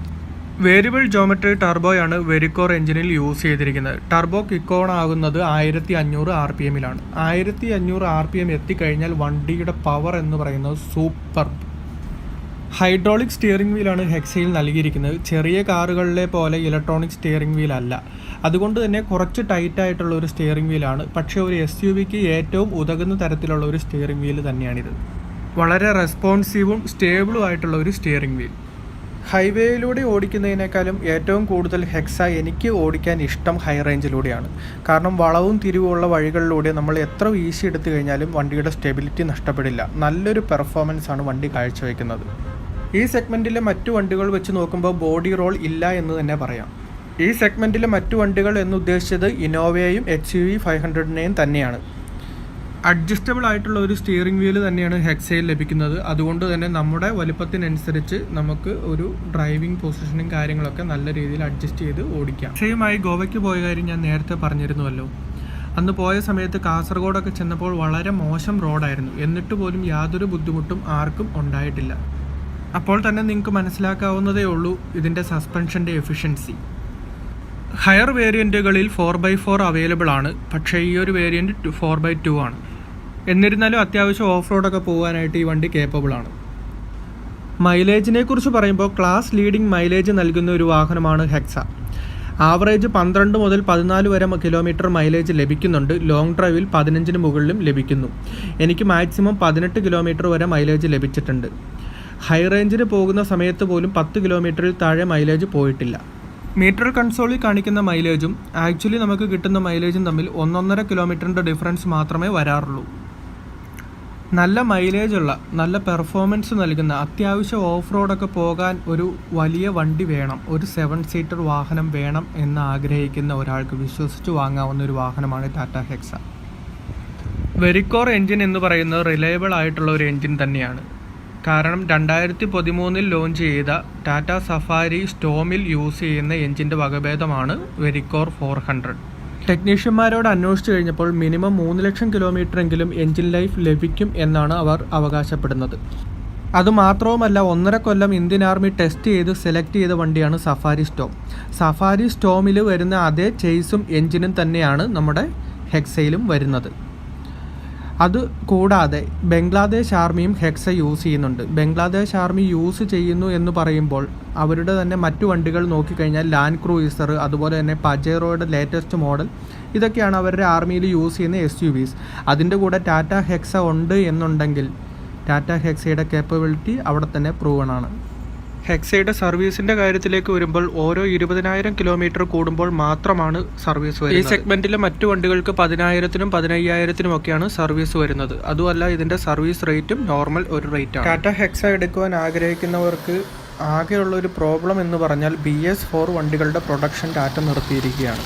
വേരിയബിൾ ജോമെട്രി ടർബോയാണ് വെരിക്കോർ എഞ്ചിനിൽ യൂസ് ചെയ്തിരിക്കുന്നത്. ടർബോ കിക്ക് ഓൺ ആകുന്നത് 1500 RPMലാണ്. 1500 RPM എത്തിക്കഴിഞ്ഞാൽ വണ്ടിയുടെ പവർ എന്ന് പറയുന്നത് സൂപ്പർ. ഹൈഡ്രോളിക് സ്റ്റിയറിംഗ് വീലാണ് ഹെക്സയിൽ നൽകിയിരിക്കുന്നത്. ചെറിയ കാറുകളിലെ പോലെ ഇലക്ട്രോണിക് സ്റ്റിയറിംഗ് വീൽ അല്ല. അതുകൊണ്ട് തന്നെ കുറച്ച് ടൈറ്റായിട്ടുള്ള ഒരു സ്റ്റിയറിംഗ് വീലാണ്. പക്ഷേ ഒരു SUVക്ക് ഏറ്റവും ഉതകുന്ന തരത്തിലുള്ള ഒരു സ്റ്റിയറിംഗ് വീൽ തന്നെയാണിത്. വളരെ റെസ്പോൺസീവും സ്റ്റേബിളും ആയിട്ടുള്ള ഒരു സ്റ്റിയറിംഗ് വീൽ. ഹൈവേയിലൂടെ ഓടിക്കുന്നതിനേക്കാളും ഏറ്റവും കൂടുതൽ ഹെക്സ എനിക്ക് ഓടിക്കാൻ ഇഷ്ടം ഹൈ റേഞ്ചിലൂടെയാണ്. കാരണം വളവും തിരിവുമുള്ള വഴികളിലൂടെ നമ്മൾ എത്ര വീശി എടുത്തു കഴിഞ്ഞാലും വണ്ടിയുടെ സ്റ്റെബിലിറ്റി നഷ്ടപ്പെടില്ല. നല്ലൊരു പെർഫോമൻസ് ആണ് വണ്ടി കാഴ്ചവെക്കുന്നത്. ഈ സെഗ്മെൻറ്റിലെ മറ്റു വണ്ടികൾ വെച്ച് നോക്കുമ്പോൾ ബോഡി റോൾ ഇല്ല എന്ന് തന്നെ പറയാം. ഈ സെഗ്മെൻറ്റിലെ മറ്റു വണ്ടികൾ എന്നുദ്ദേശിച്ചത് ഇന്നോവയും HUV 500നെയും തന്നെയാണ്. അഡ്ജസ്റ്റബിൾ ആയിട്ടുള്ള ഒരു സ്റ്റിയറിംഗ് വീല് തന്നെയാണ് ഹെക്സയിൽ ലഭിക്കുന്നത്. അതുകൊണ്ട് തന്നെ നമ്മുടെ വലുപ്പത്തിനനുസരിച്ച് നമുക്ക് ഒരു ഡ്രൈവിംഗ് പൊസിഷനും കാര്യങ്ങളൊക്കെ നല്ല രീതിയിൽ അഡ്ജസ്റ്റ് ചെയ്ത് ഓടിക്കാം. ഹെക്സയുമായി ഗോവയ്ക്ക് പോയ കാര്യം ഞാൻ നേരത്തെ പറഞ്ഞിരുന്നുവല്ലോ. അന്ന് പോയ സമയത്ത് കാസർഗോഡൊക്കെ ചെന്നപ്പോൾ വളരെ മോശം റോഡായിരുന്നു. എന്നിട്ട് പോലും യാതൊരു ബുദ്ധിമുട്ടും ആർക്കും ഉണ്ടായിട്ടില്ല. അപ്പോൾ തന്നെ നിങ്ങൾക്ക് മനസ്സിലാക്കാവുന്നതേ ഉള്ളൂ ഇതിൻ്റെ സസ്പെൻഷൻ്റെ എഫിഷ്യൻസി. ഹയർ വേരിയൻറ്റുകളിൽ 4x4 അവൈലബിൾ ആണ്. പക്ഷേ ഈ ഒരു വേരിയൻറ്റ് 4x2 ആണ്. എന്നിരുന്നാലും അത്യാവശ്യം ഓഫ് റോഡൊക്കെ പോകാനായിട്ട് ഈ വണ്ടി കേപ്പബിൾ ആണ്. മൈലേജിനെ കുറിച്ച് പറയുമ്പോൾ ക്ലാസ് ലീഡിംഗ് മൈലേജ് നൽകുന്ന ഒരു വാഹനമാണ് ഹെക്സ. ആവറേജ് 12 മുതൽ 14 വരെ കിലോമീറ്റർ മൈലേജ് ലഭിക്കുന്നുണ്ട്. ലോങ് ഡ്രൈവിൽ 15 മുകളിലും ലഭിക്കുന്നു. എനിക്ക് മാക്സിമം 18 കിലോമീറ്റർ വരെ മൈലേജ് ലഭിച്ചിട്ടുണ്ട്. ഹൈ റേഞ്ചിന് പോകുന്ന സമയത്ത് പോലും 10 കിലോമീറ്ററിൽ താഴെ മൈലേജ് പോയിട്ടില്ല. മീറ്റർ കൺസോളിൽ കാണിക്കുന്ന മൈലേജും ആക്ച്വലി നമുക്ക് കിട്ടുന്ന മൈലേജും തമ്മിൽ 1.5 കിലോമീറ്ററിൻ്റെ ഡിഫറൻസ് മാത്രമേ വരാറുള്ളൂ. നല്ല മൈലേജുള്ള, നല്ല പെർഫോമൻസ് നൽകുന്ന, അത്യാവശ്യം ഓഫ് റോഡൊക്കെ പോകാൻ ഒരു വലിയ വണ്ടി വേണം, ഒരു 7 സീറ്റർ വാഹനം വേണം എന്ന് ആഗ്രഹിക്കുന്ന ഒരാൾക്ക് വിശ്വസിച്ച് വാങ്ങാവുന്ന ഒരു വാഹനമാണ് ടാറ്റ ഹെക്സ. വെരിക്കോർ എൻജിൻ എന്ന് പറയുന്നത് റിലയബിൾ ആയിട്ടുള്ള ഒരു എൻജിൻ തന്നെയാണ്. കാരണം 2013 ലോഞ്ച് ചെയ്ത ടാറ്റ സഫാരി സ്റ്റോമിൽ യൂസ് ചെയ്യുന്ന എൻജിൻ്റെ വകഭേദമാണ് വെരിക്കോർ 400. ടെക്നീഷ്യന്മാരോട് അന്വേഷിച്ചു കഴിഞ്ഞപ്പോൾ മിനിമം 3 ലക്ഷം കിലോമീറ്ററെങ്കിലും എൻജിൻ ലൈഫ് ലഭിക്കും എന്നാണ് അവർ അവകാശപ്പെടുന്നത്. അതുമാത്രവുമല്ല, 1.5 കൊല്ലം ഇന്ത്യൻ ആർമി ടെസ്റ്റ് ചെയ്ത് സെലക്ട് ചെയ്ത വണ്ടിയാണ് സഫാരി സ്റ്റോം. സഫാരി സ്റ്റോമിൽ വരുന്ന അതേ ചേസും എൻജിനും തന്നെയാണ് നമ്മുടെ ഹെക്സയിലും വരുന്നത്. അത് കൂടാതെ ബംഗ്ലാദേശ് ആർമിയും ഹെക്സ യൂസ് ചെയ്യുന്നുണ്ട്. ബംഗ്ലാദേശ് ആർമി യൂസ് ചെയ്യുന്നു എന്ന് പറയുമ്പോൾ അവരുടെ തന്നെ മറ്റു വണ്ടികൾ നോക്കിക്കഴിഞ്ഞാൽ ലാൻഡ് ക്രൂയിസർ, അതുപോലെ തന്നെ പജേറോയുടെ ലേറ്റസ്റ്റ് മോഡൽ, ഇതൊക്കെയാണ് അവരുടെ ആർമിയിൽ യൂസ് ചെയ്യുന്ന SUVs. അതിൻ്റെ കൂടെ ടാറ്റ ഹെക്സ ഉണ്ട് എന്നുണ്ടെങ്കിൽ ടാറ്റ ഹെക്സയുടെ കേപ്പബിലിറ്റി അവിടെ തന്നെ പ്രൂവൺ ആണ്. ഹെക്സയുടെ സർവീസിൻ്റെ കാര്യത്തിലേക്ക് വരുമ്പോൾ ഓരോ 20,000 കിലോമീറ്റർ കൂടുമ്പോൾ മാത്രമാണ് സർവീസ് വരുന്നത്. ഈ സെഗ്മെൻറ്റിലെ മറ്റു വണ്ടികൾക്ക് 10,000-നും 15,000-നും ഒക്കെയാണ് സർവീസ് വരുന്നത്. അതുമല്ല, ഇതിൻ്റെ സർവീസ് റേറ്റും നോർമൽ ഒരു റേറ്റാണ്. ടാറ്റ ഹെക്സ എടുക്കുവാൻ ആഗ്രഹിക്കുന്നവർക്ക് ആകെയുള്ളൊരു പ്രോബ്ലം എന്ന് പറഞ്ഞാൽ BS4 വണ്ടികളുടെ പ്രൊഡക്ഷൻ ടാറ്റ നിർത്തിയിരിക്കുകയാണ്.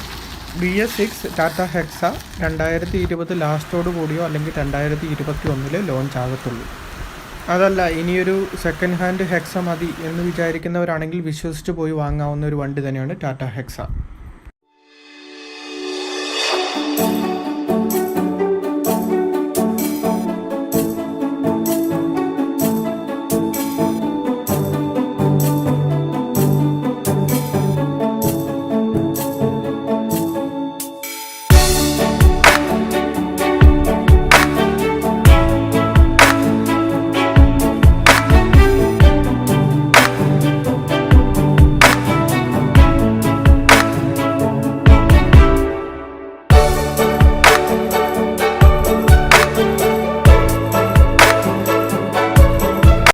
BS6 ടാറ്റ ഹെക്സ 2020 ലാസ്റ്റോട് കൂടിയോ അല്ലെങ്കിൽ 2021 ലോഞ്ച് ആകത്തുള്ളൂ. അതല്ല, ഇനിയൊരു സെക്കൻഡ് ഹാൻഡ് ഹെക്സ മതി എന്ന് വിചാരിക്കുന്നവരാണെങ്കിൽ വിശ്വസിച്ച് പോയി വാങ്ങാവുന്ന ഒരു വണ്ടി തന്നെയാണ് ടാറ്റ ഹെക്സ.